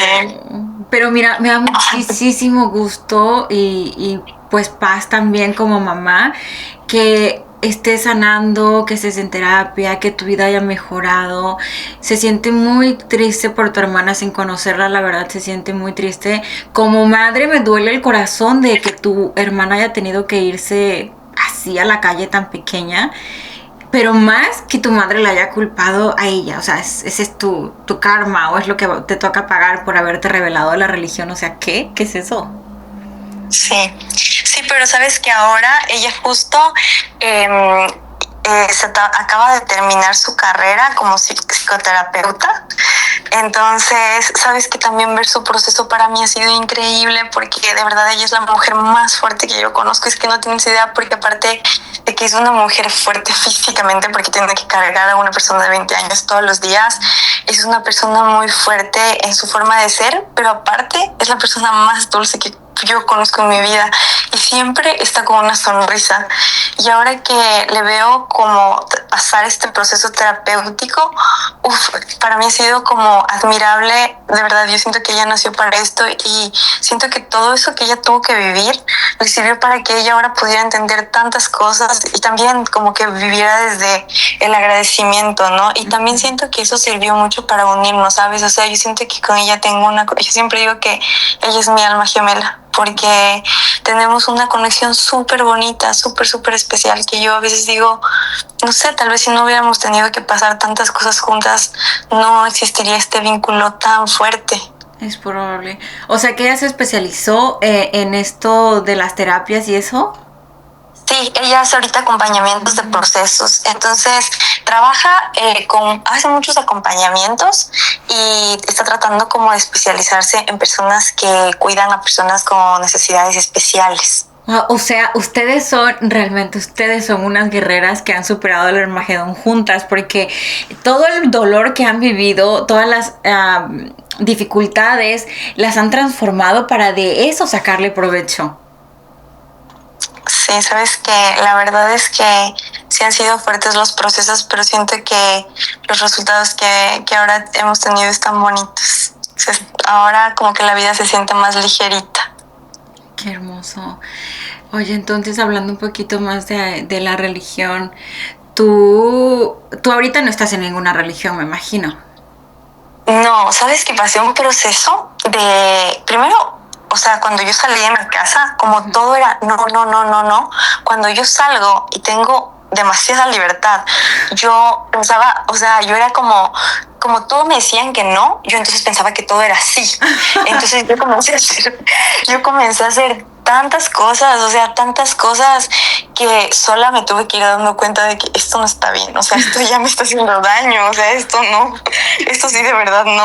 Pero mira, me da muchísimo gusto y pues paz también como mamá que estés sanando, que estés en terapia, que tu vida haya mejorado. Se siente muy triste por tu hermana sin conocerla, la verdad se siente muy triste. Como madre me duele el corazón de que tu hermana haya tenido que irse así a la calle tan pequeña. Pero más que tu madre la haya culpado a ella, o sea, ese es tu karma o es lo que te toca pagar por haberte revelado la religión, o sea, ¿qué? ¿Qué es eso? Sí, pero sabes que ahora ella justo acaba de terminar su carrera como psicoterapeuta. Entonces, sabes que también ver su proceso para mí ha sido increíble, porque de verdad ella es la mujer más fuerte que yo conozco. Es que no tienes idea, porque aparte de que es una mujer fuerte físicamente, porque tiene que cargar a una persona de 20 años todos los días, es una persona muy fuerte en su forma de ser, pero aparte es la persona más dulce que yo conozco en mi vida y siempre está con una sonrisa. Y ahora que le veo como pasar este proceso terapéutico, para mí ha sido como admirable. De verdad, yo siento que ella nació para esto y siento que todo eso que ella tuvo que vivir le sirvió para que ella ahora pudiera entender tantas cosas y también como que viviera desde el agradecimiento, ¿no? Y también siento que eso sirvió mucho para unirnos, ¿sabes? O sea, yo siento que con ella yo siempre digo que ella es mi alma gemela, porque tenemos una conexión súper bonita, súper especial, que yo a veces digo, no sé, tal vez si no hubiéramos tenido que pasar tantas cosas juntas, no existiría este vínculo tan fuerte. Es probable. O sea, que ella se especializó en esto de las terapias y eso. Sí, ella hace ahorita acompañamientos de procesos, entonces hace muchos acompañamientos y está tratando como de especializarse en personas que cuidan a personas con necesidades especiales. O sea, ustedes son unas guerreras que han superado el Armagedón juntas, porque todo el dolor que han vivido, todas las dificultades, las han transformado para de eso sacarle provecho. Sí, sabes que la verdad es que sí han sido fuertes los procesos, pero siento que los resultados que ahora hemos tenido están bonitos. Ahora como que la vida se siente más ligerita. Qué hermoso. Oye, entonces hablando un poquito más de la religión, tú ahorita no estás en ninguna religión, me imagino. No, sabes que pasé un proceso de, primero, o sea, cuando yo salí de mi casa, como todo era no. Cuando yo salgo y tengo demasiada libertad, yo pensaba, o sea, yo era como todos me decían que no, yo entonces pensaba que todo era sí. Entonces yo comencé a hacer tantas cosas, o sea, tantas cosas que sola me tuve que ir dando cuenta de que esto no está bien, o sea, esto ya me está haciendo daño, o sea, esto no, esto sí de verdad no.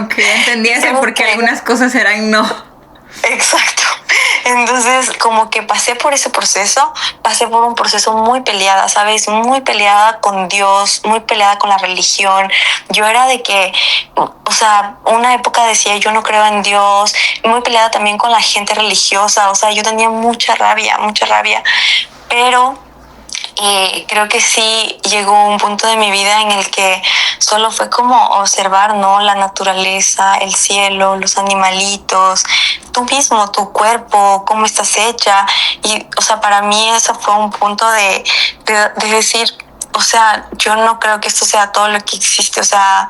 Ok, entendías el por qué algunas cosas eran no. Exacto. Entonces, como que pasé por ese proceso, pasé por un proceso muy peleada, ¿sabes? Muy peleada con Dios, muy peleada con la religión. Yo era de que, o sea, una época decía yo no creo en Dios, muy peleada también con la gente religiosa, o sea, yo tenía mucha rabia, pero creo que sí llegó un punto de mi vida en el que solo fue como observar, ¿no? La naturaleza, el cielo, los animalitos, tú mismo, tu cuerpo, cómo estás hecha. Y, o sea, para mí ese fue un punto de decir, o sea, yo no creo que esto sea todo lo que existe, o sea,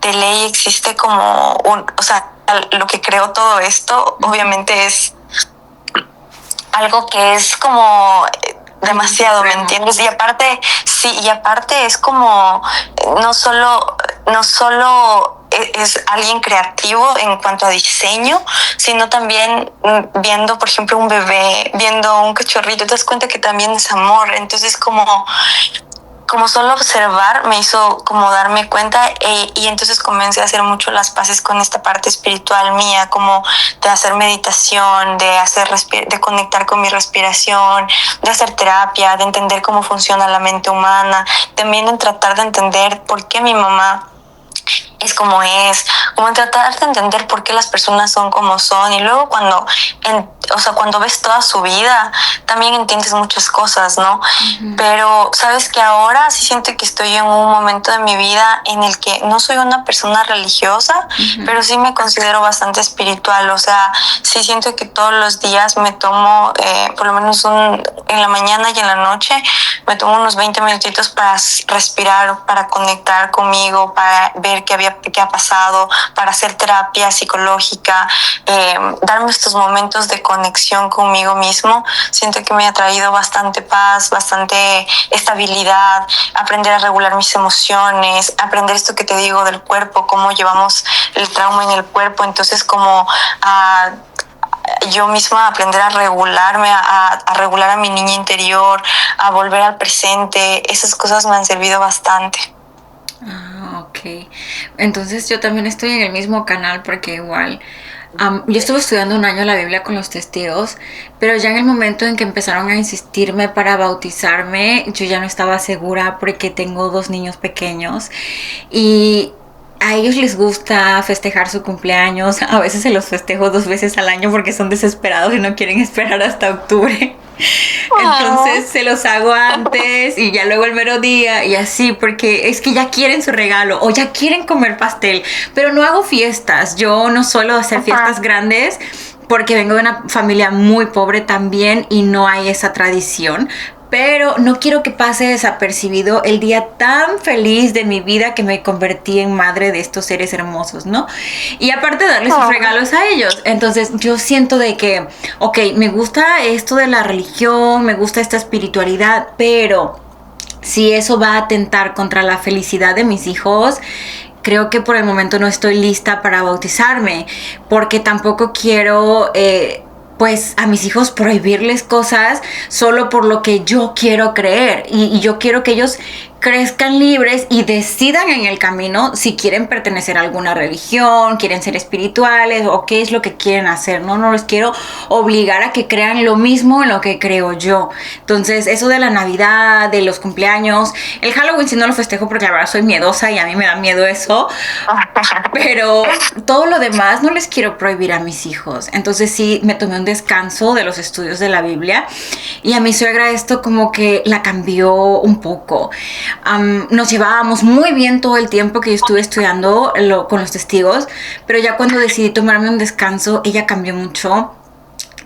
de ley existe como o sea, lo que creó todo esto, obviamente es algo que es como demasiado, ¿me entiendes? Y aparte, sí, y aparte es como no solo es alguien creativo en cuanto a diseño, sino también viendo, por ejemplo, un bebé, viendo un cachorrito, te das cuenta que también es amor. Entonces, como solo observar me hizo como darme cuenta y entonces comencé a hacer mucho las paces con esta parte espiritual mía, como de hacer meditación, de conectar con mi respiración, de hacer terapia, de entender cómo funciona la mente humana, también en tratar de entender por qué mi mamá es como es, como en tratar de entender por qué las personas son como son. Y luego cuando ves toda su vida, también entiendes muchas cosas, ¿no? Uh-huh. Pero sabes que ahora sí siento que estoy en un momento de mi vida en el que no soy una persona religiosa, uh-huh, pero sí me considero bastante espiritual. O sea, sí siento que todos los días me tomo, por lo menos en la mañana y en la noche, me tomo unos 20 minutitos para respirar, para conectar conmigo, para ver qué ha pasado, para hacer terapia psicológica, darme estos momentos de conexión conmigo mismo. Siento que me ha traído bastante paz, bastante estabilidad, aprender a regular mis emociones, aprender esto que te digo del cuerpo, cómo llevamos el trauma en el cuerpo, entonces como yo misma aprender a regularme, a regular a mi niña interior, a volver al presente. Esas cosas me han servido bastante. Ah, ok. Entonces yo también estoy en el mismo canal porque igual yo estuve estudiando un año la Biblia con los testigos, pero ya en el momento en que empezaron a insistirme para bautizarme, yo ya no estaba segura porque tengo 2 niños pequeños y a ellos les gusta festejar su cumpleaños. A veces se los festejo 2 veces al año porque son desesperados y no quieren esperar hasta octubre. Entonces se los hago antes y ya luego el mero día y así, porque es que ya quieren su regalo o ya quieren comer pastel, pero no hago fiestas. Yo no suelo hacer fiestas grandes porque vengo de una familia muy pobre también y no hay esa tradición. Pero no quiero que pase desapercibido el día tan feliz de mi vida que me convertí en madre de estos seres hermosos, ¿no? Y aparte darles sus regalos a ellos. Entonces yo siento de que, ok, me gusta esto de la religión, me gusta esta espiritualidad, pero si eso va a atentar contra la felicidad de mis hijos, creo que por el momento no estoy lista para bautizarme, porque tampoco quiero pues a mis hijos prohibirles cosas solo por lo que yo quiero creer y yo quiero que ellos crezcan libres y decidan en el camino si quieren pertenecer a alguna religión, quieren ser espirituales o qué es lo que quieren hacer. No les quiero obligar a que crean lo mismo en lo que creo yo. Entonces eso de la Navidad, de los cumpleaños, el Halloween sí no lo festejo porque la verdad soy miedosa y a mí me da miedo eso, pero todo lo demás no les quiero prohibir a mis hijos. Entonces sí me tomé un descanso de los estudios de la Biblia y a mi suegra esto como que la cambió un poco. Nos llevábamos muy bien todo el tiempo que yo estuve estudiando con los testigos, pero ya cuando decidí tomarme un descanso, ella cambió mucho.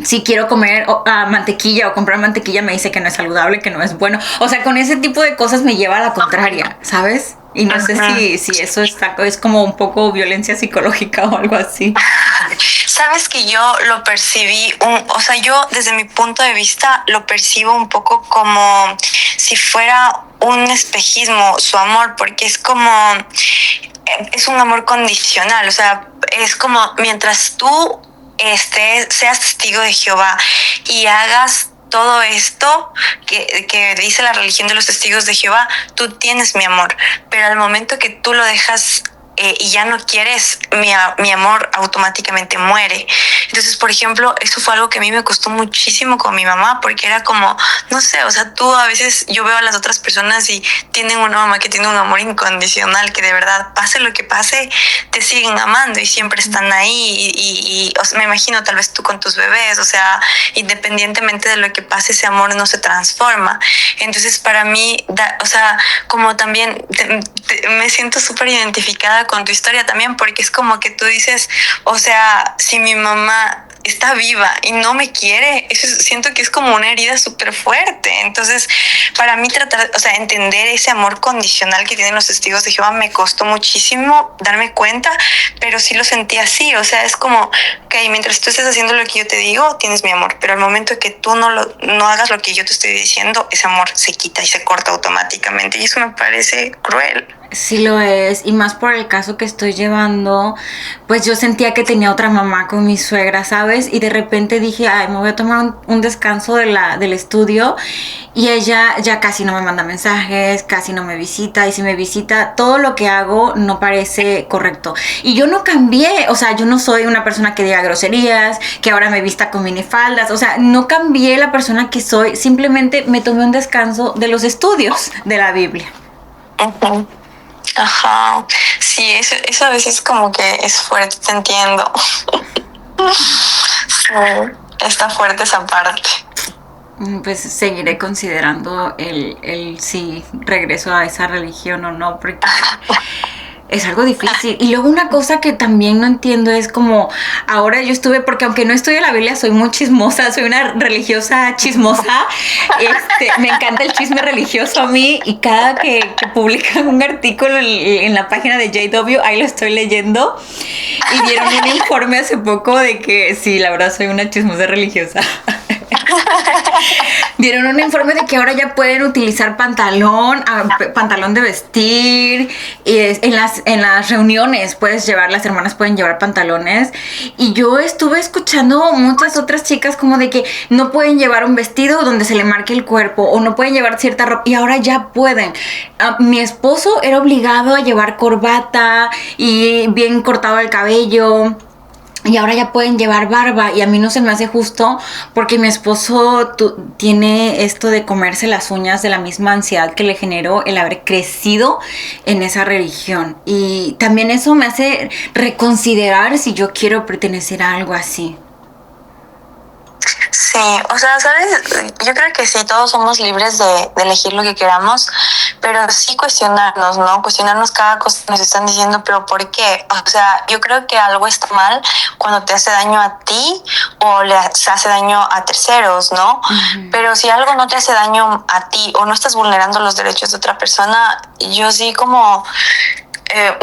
Si quiero comer mantequilla o comprar mantequilla, me dice que no es saludable, que no es bueno. O sea, con ese tipo de cosas me lleva a la contraria, ¿sabes? Y no sé si eso es como un poco violencia psicológica o algo así. Sabes que yo lo percibí, o sea, yo desde mi punto de vista lo percibo un poco como si fuera un espejismo su amor, porque es un amor condicional, o sea, es como mientras tú seas testigo de Jehová y hagas todo esto que dice la religión de los testigos de Jehová, tú tienes mi amor, pero al momento que tú lo dejas y ya no quieres, mi amor automáticamente muere. Entonces, por ejemplo, eso fue algo que a mí me costó muchísimo con mi mamá, porque era como, no sé, o sea, tú a veces, yo veo a las otras personas y tienen una mamá que tiene un amor incondicional, que de verdad, pase lo que pase, te siguen amando y siempre están ahí y o sea, me imagino tal vez tú con tus bebés, o sea, independientemente de lo que pase, ese amor no se transforma. Entonces, para mí, o sea, como también me siento súper identificada con tu historia también, porque es como que tú dices, o sea, si mi mamá está viva y no me quiere, eso siento que es como una herida súper fuerte. Entonces, para mí tratar, o sea, entender ese amor condicional que tienen los testigos de Jehová me costó muchísimo darme cuenta, pero sí lo sentí así, o sea, es como, ok, mientras tú estés haciendo lo que yo te digo, tienes mi amor, pero al momento que tú no hagas lo que yo te estoy diciendo, ese amor se quita y se corta automáticamente, y eso me parece cruel. Sí lo es, y más por el caso que estoy llevando, pues yo sentía que tenía otra mamá con mi suegra, ¿sabes? Y de repente dije, ay, me voy a tomar un descanso del estudio, y ella ya casi no me manda mensajes, casi no me visita, y si me visita, todo lo que hago no parece correcto. Y yo no cambié, o sea, yo no soy una persona que diga groserías, que ahora me vista con minifaldas, o sea, no cambié la persona que soy, simplemente me tomé un descanso de los estudios de la Biblia. Uh-huh. Ajá, sí, eso a veces como que es fuerte, te entiendo. Sí, está fuerte esa parte. Pues seguiré considerando el si regreso a esa religión o no, porque es algo difícil. Y luego una cosa que también no entiendo es como, ahora yo estuve, porque aunque no estudio la Biblia, soy muy chismosa, soy una religiosa chismosa. Me encanta el chisme religioso a mí, y cada que publican un artículo en la página de JW, ahí lo estoy leyendo. Y dieron un informe hace poco de que sí, la verdad soy una chismosa religiosa. Dieron un informe de que ahora ya pueden utilizar pantalón de vestir, y en las reuniones las hermanas pueden llevar pantalones, y yo estuve escuchando muchas otras chicas como de que no pueden llevar un vestido donde se le marque el cuerpo, o no pueden llevar cierta ropa, y ahora ya pueden. Mi esposo era obligado a llevar corbata y bien cortado el cabello, y ahora ya pueden llevar barba, y a mí no se me hace justo, porque mi esposo tiene esto de comerse las uñas de la misma ansiedad que le generó el haber crecido en esa religión. Y también eso me hace reconsiderar si yo quiero pertenecer a algo así. Sí, o sea, ¿sabes? Yo creo que sí, todos somos libres de elegir lo que queramos, pero sí cuestionarnos, ¿no? Cuestionarnos cada cosa que nos están diciendo, pero ¿por qué? O sea, yo creo que algo está mal cuando te hace daño a ti o le hace daño a terceros, ¿no? Uh-huh. Pero si algo no te hace daño a ti o no estás vulnerando los derechos de otra persona, yo sí como...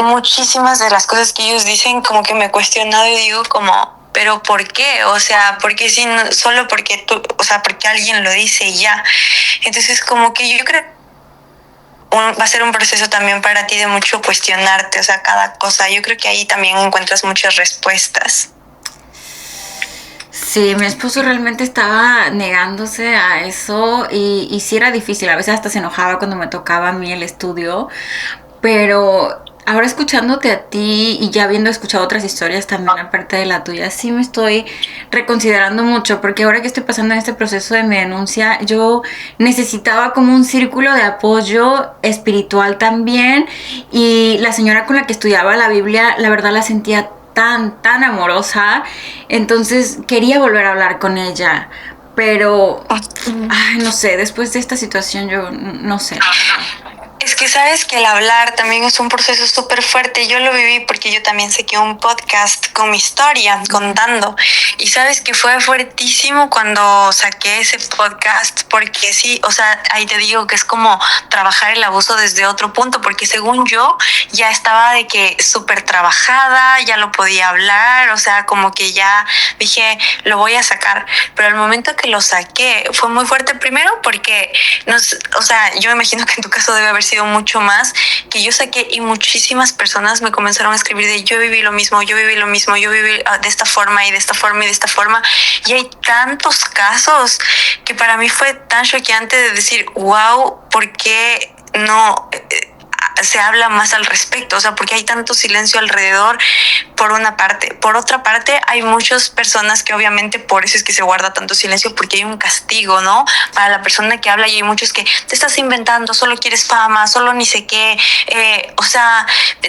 muchísimas de las cosas que ellos dicen como que me he cuestionado y digo como... ¿Pero por qué? O sea, porque si no, solo porque tú, o sea, porque alguien lo dice y ya. Entonces, como que yo creo va a ser un proceso también para ti de mucho cuestionarte, o sea, cada cosa. Yo creo que ahí también encuentras muchas respuestas. Sí, mi esposo realmente estaba negándose a eso, y sí era difícil. A veces hasta se enojaba cuando me tocaba a mí el estudio, pero... Ahora escuchándote a ti y ya habiendo escuchado otras historias también aparte de la tuya, sí me estoy reconsiderando mucho, porque ahora que estoy pasando en este proceso de mi denuncia, yo necesitaba como un círculo de apoyo espiritual también, y la señora con la que estudiaba la Biblia, la verdad la sentía tan amorosa, entonces quería volver a hablar con ella, pero no sé, después de esta situación yo no sé. Es que sabes que el hablar también es un proceso súper fuerte. Yo lo viví porque yo también saqué un podcast con mi historia, contando. Y sabes que fue fuertísimo cuando saqué ese podcast, porque sí, o sea, ahí te digo que es como trabajar el abuso desde otro punto, porque según yo ya estaba de que súper trabajada, ya lo podía hablar, o sea, como que ya dije, lo voy a sacar. Pero al momento que lo saqué fue muy fuerte, primero porque, o sea, yo me imagino que en tu caso debe haber sido mucho más, que yo saqué y muchísimas personas me comenzaron a escribir de yo viví lo mismo, yo viví lo mismo, yo viví de esta forma y de esta forma y de esta forma. Y hay tantos casos que para mí fue tan choqueante de decir, wow, ¿por qué no se habla más al respecto? O sea, porque hay tanto silencio alrededor, por una parte. Por otra parte, hay muchas personas que obviamente por eso es que se guarda tanto silencio, porque hay un castigo, ¿no? Para la persona que habla, y hay muchos que te estás inventando, solo quieres fama, solo ni sé qué, o sea,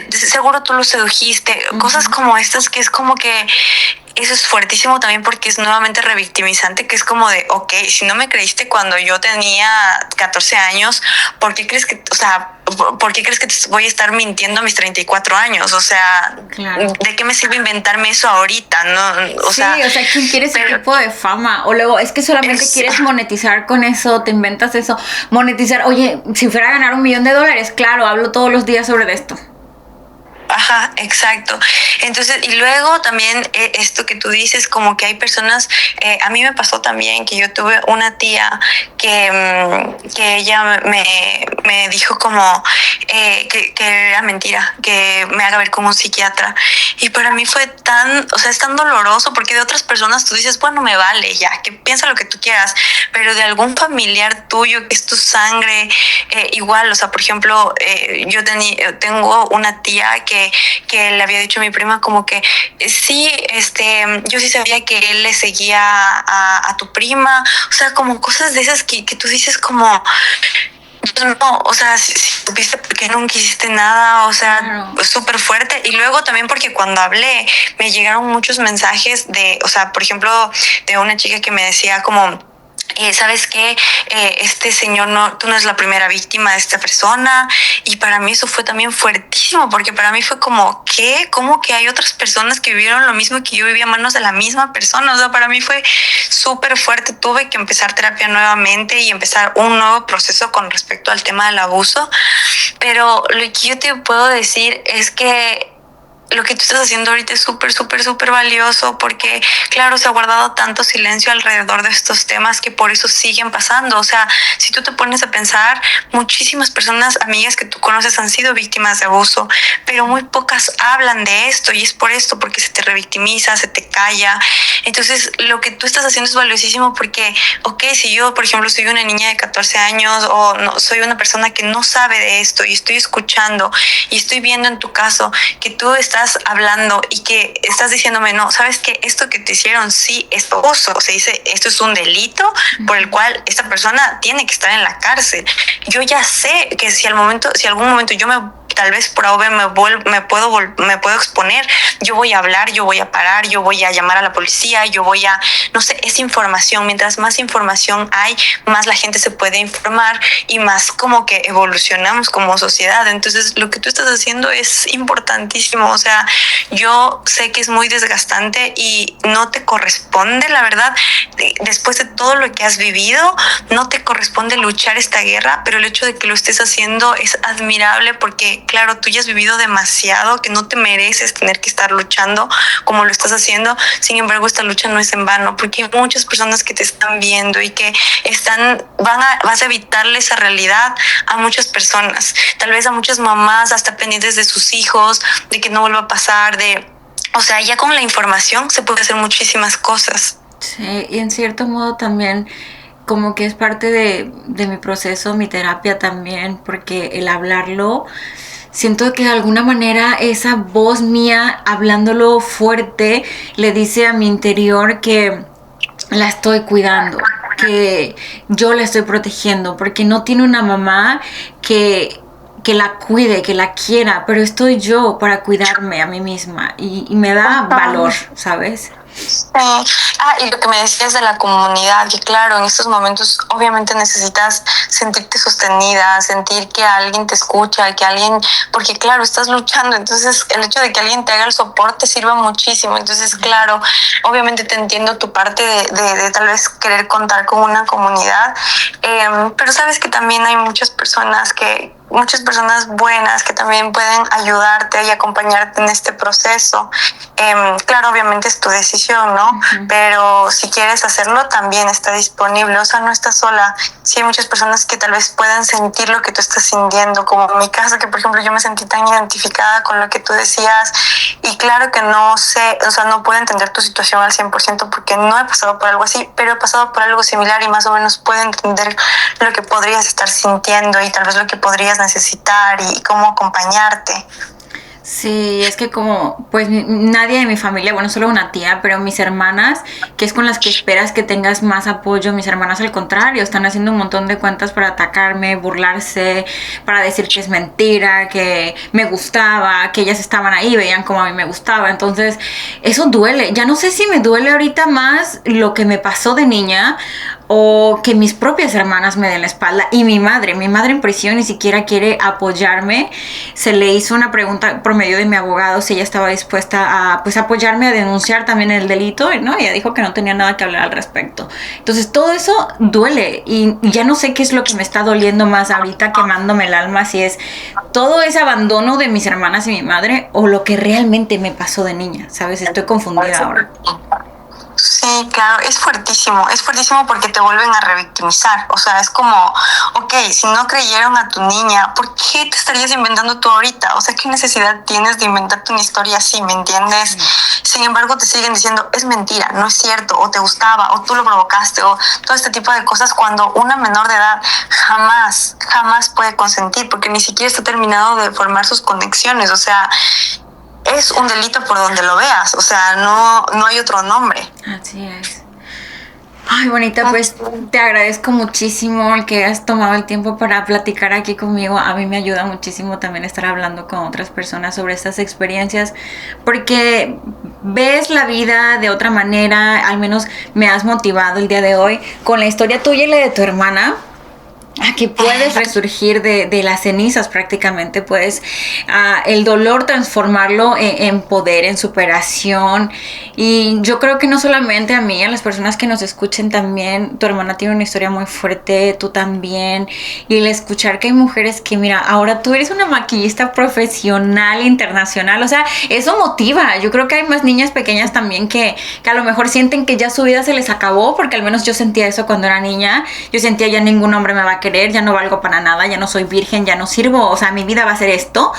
seguro tú lo sedujiste, cosas como estas, que es como que eso es fuertísimo también, porque es nuevamente revictimizante, que es como de, ok, si no me creíste cuando yo tenía 14 años, ¿por qué crees que, o sea, por qué crees que te voy a estar mintiendo a mis 34 años? O sea, Claro. ¿de qué me sirve inventarme eso ahorita? No, o sea, ¿quién quiere ese tipo de fama? O luego, es que solamente quieres monetizar con eso, te inventas eso. Monetizar, oye, si fuera a ganar $1,000,000, claro, hablo todos los días sobre esto. Ajá, exacto. Entonces, y luego también esto que tú dices, como que hay personas, a mí me pasó también que yo tuve una tía que ella me dijo como que era mentira, que me haga ver como un psiquiatra. Y para mí fue tan, o sea, es tan doloroso, porque de otras personas tú dices, bueno, me vale ya, que piensa lo que tú quieras, pero de algún familiar tuyo que es tu sangre, igual, o sea, por ejemplo, yo tengo una tía que le había dicho a mi prima como que sí, yo sí sabía que él le seguía a tu prima, o sea, como cosas de esas que tú dices como, no, o sea, si supiste por qué nunca hiciste nada, o sea, claro, súper fuerte. Y luego también porque cuando hablé me llegaron muchos mensajes de, o sea, por ejemplo, de una chica que me decía como, ¿sabes qué? Este señor, tú no eres la primera víctima de esta persona. Y para mí eso fue también fuertísimo, porque para mí fue como, ¿qué? ¿Cómo que hay otras personas que vivieron lo mismo que yo vivía a manos de la misma persona? O sea, para mí fue súper fuerte. Tuve que empezar terapia nuevamente y empezar un nuevo proceso con respecto al tema del abuso. Pero lo que yo te puedo decir es que lo que tú estás haciendo ahorita es súper, súper, súper valioso, porque claro, se ha guardado tanto silencio alrededor de estos temas que por eso siguen pasando. O sea, si tú te pones a pensar, muchísimas personas, amigas que tú conoces, han sido víctimas de abuso, pero muy pocas hablan de esto, y es por esto, porque se te revictimiza, se te calla. Entonces, lo que tú estás haciendo es valiosísimo, porque, ok, si yo, por ejemplo, soy una niña de 14 años o no, soy una persona que no sabe de esto y estoy escuchando y estoy viendo en tu caso que tú estás hablando y que estás diciéndome, no, ¿sabes qué? Esto que te hicieron sí es abuso, se dice, esto es un delito por el cual esta persona tiene que estar en la cárcel. Yo ya sé que si algún momento yo tal vez por AV me puedo exponer, yo voy a hablar, yo voy a parar, yo voy a llamar a la policía, yo voy a, no sé, es información. Mientras más información hay, más la gente se puede informar y más como que evolucionamos como sociedad. Entonces, lo que tú estás haciendo es importantísimo. O sea, yo sé que es muy desgastante y no te corresponde, la verdad, después de todo lo que has vivido, no te corresponde luchar esta guerra, pero el hecho de que lo estés haciendo es admirable, porque claro, tú ya has vivido demasiado, que no te mereces tener que estar luchando como lo estás haciendo. Sin embargo, esta lucha no es en vano, porque hay muchas personas que te están viendo y que vas a evitarle esa realidad a muchas personas, tal vez a muchas mamás hasta pendientes de sus hijos, de que no vuelva a pasar, o sea, ya con la información se puede hacer muchísimas cosas. Sí, y en cierto modo también como que es parte de mi proceso, mi terapia también, porque el hablarlo, siento que de alguna manera esa voz mía hablándolo fuerte le dice a mi interior que la estoy cuidando, que yo la estoy protegiendo, porque no tiene una mamá que la cuide, que la quiera, pero estoy yo para cuidarme a mí misma y me da valor, ¿sabes? Y lo que me decías de la comunidad, que claro, en estos momentos obviamente necesitas sentirte sostenida, sentir que alguien te escucha, porque claro, estás luchando, entonces el hecho de que alguien te haga el soporte sirve muchísimo. Entonces, claro, obviamente te entiendo tu parte de tal vez querer contar con una comunidad, pero sabes que también hay muchas personas buenas que también pueden ayudarte y acompañarte en este proceso. Claro, obviamente es tu decisión, ¿no? Uh-huh. Pero si quieres hacerlo, también está disponible. O sea, no estás sola. sí hay muchas personas que tal vez puedan sentir lo que tú estás sintiendo, como en mi caso, que por ejemplo yo me sentí tan identificada con lo que tú decías, y claro que no sé, o sea, no puedo entender tu situación al 100% porque no he pasado por algo así, pero he pasado por algo similar y más o menos puedo entender lo que podrías estar sintiendo y tal vez lo que podrías necesitar y cómo acompañarte. Sí, es que como, pues nadie de mi familia, bueno, solo una tía, pero mis hermanas, que es con las que esperas que tengas más apoyo, mis hermanas al contrario, están haciendo un montón de cuentas para atacarme, burlarse, para decir que es mentira, que me gustaba, que ellas estaban ahí, veían como a mí me gustaba, entonces eso duele. Ya no sé si me duele ahorita más lo que me pasó de niña o que mis propias hermanas me den la espalda. Y mi madre en prisión ni siquiera quiere apoyarme. Se le hizo una pregunta por medio de mi abogado si ella estaba dispuesta a pues apoyarme a denunciar también el delito, ¿no? Ella dijo que no tenía nada que hablar al respecto. Entonces todo eso duele y ya no sé qué es lo que me está doliendo más ahorita, quemándome el alma, si es todo ese abandono de mis hermanas y mi madre o lo que realmente me pasó de niña, ¿sabes? Estoy confundida ahora. Sí, claro, es fuertísimo porque te vuelven a revictimizar, o sea, es como, ok, si no creyeron a tu niña, ¿por qué te estarías inventando tú ahorita? O sea, ¿qué necesidad tienes de inventarte una historia así, me entiendes? Sin embargo, te siguen diciendo, es mentira, no es cierto, o te gustaba, o tú lo provocaste, o todo este tipo de cosas cuando una menor de edad jamás puede consentir, porque ni siquiera está terminado de formar sus conexiones, o sea, es un delito por donde lo veas, o sea, no hay otro nombre. Así es. Ay, bonita, pues te agradezco muchísimo el que hayas tomado el tiempo para platicar aquí conmigo. A mí me ayuda muchísimo también estar hablando con otras personas sobre estas experiencias, porque ves la vida de otra manera. Al menos me has motivado el día de hoy con la historia tuya y la de tu hermana, a que puedes resurgir de las cenizas prácticamente, puedes el dolor transformarlo en poder, en superación. Y yo creo que no solamente a mí, a las personas que nos escuchen también, tu hermana tiene una historia muy fuerte, tú también, y el escuchar que hay mujeres que, mira, ahora tú eres una maquillista profesional, internacional, o sea, eso motiva. Yo creo que hay más niñas pequeñas también que a lo mejor sienten que ya su vida se les acabó, porque al menos yo sentía eso cuando era niña. Yo sentía ya ningún hombre me va a querer, ya no valgo para nada, ya no soy virgen, ya no sirvo, o sea, mi vida va a ser esto.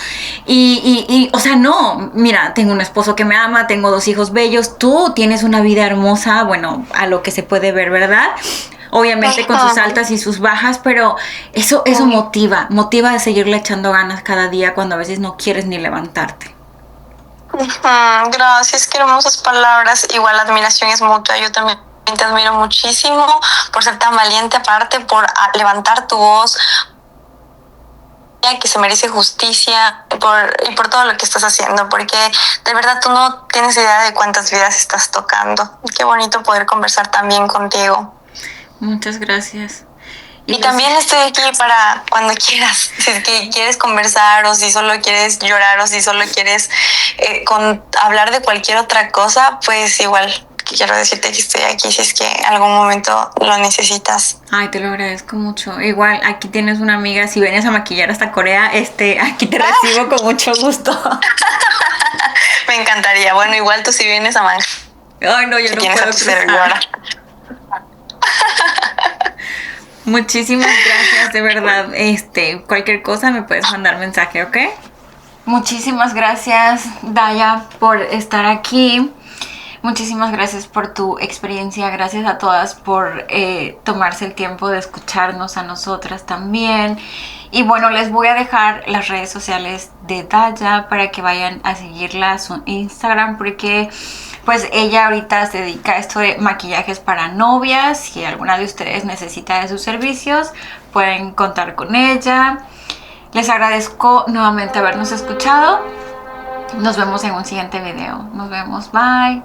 Y o sea, no, mira, tengo un esposo que me ama, tengo 2 hijos bellos, tú tienes una vida hermosa, bueno, a lo que se puede ver, ¿verdad? Obviamente con sus altas y sus bajas, pero eso motiva a seguirle echando ganas cada día cuando a veces no quieres ni levantarte. Gracias, qué hermosas palabras. Igual la admiración es mutua, yo también te admiro muchísimo por ser tan valiente, aparte por levantar tu voz, que se merece justicia y por todo lo que estás haciendo, porque de verdad tú no tienes idea de cuántas vidas estás tocando. Qué bonito poder conversar también contigo. Muchas gracias. Y también estoy aquí para cuando quieras, si es que quieres conversar o si solo quieres llorar o si solo quieres hablar de cualquier otra cosa, pues igual quiero decirte que estoy aquí si es que en algún momento lo necesitas. Ay, te lo agradezco mucho. Igual, aquí tienes una amiga, si vienes a maquillar hasta Corea, aquí te recibo con mucho gusto. Me encantaría. Bueno, igual tú si vienes a maquillar. Ay, no, yo no puedo cruzar. Muchísimas gracias, de verdad. Cualquier cosa me puedes mandar mensaje, ¿ok? Muchísimas gracias, Daya, por estar aquí. Muchísimas gracias por tu experiencia, gracias a todas por tomarse el tiempo de escucharnos a nosotras también. Y bueno, les voy a dejar las redes sociales de Daya para que vayan a seguirla, su Instagram, porque pues ella ahorita se dedica a esto de maquillajes para novias. Si alguna de ustedes necesita de sus servicios, pueden contar con ella. Les agradezco nuevamente habernos escuchado. Nos vemos en un siguiente video. Nos vemos, bye.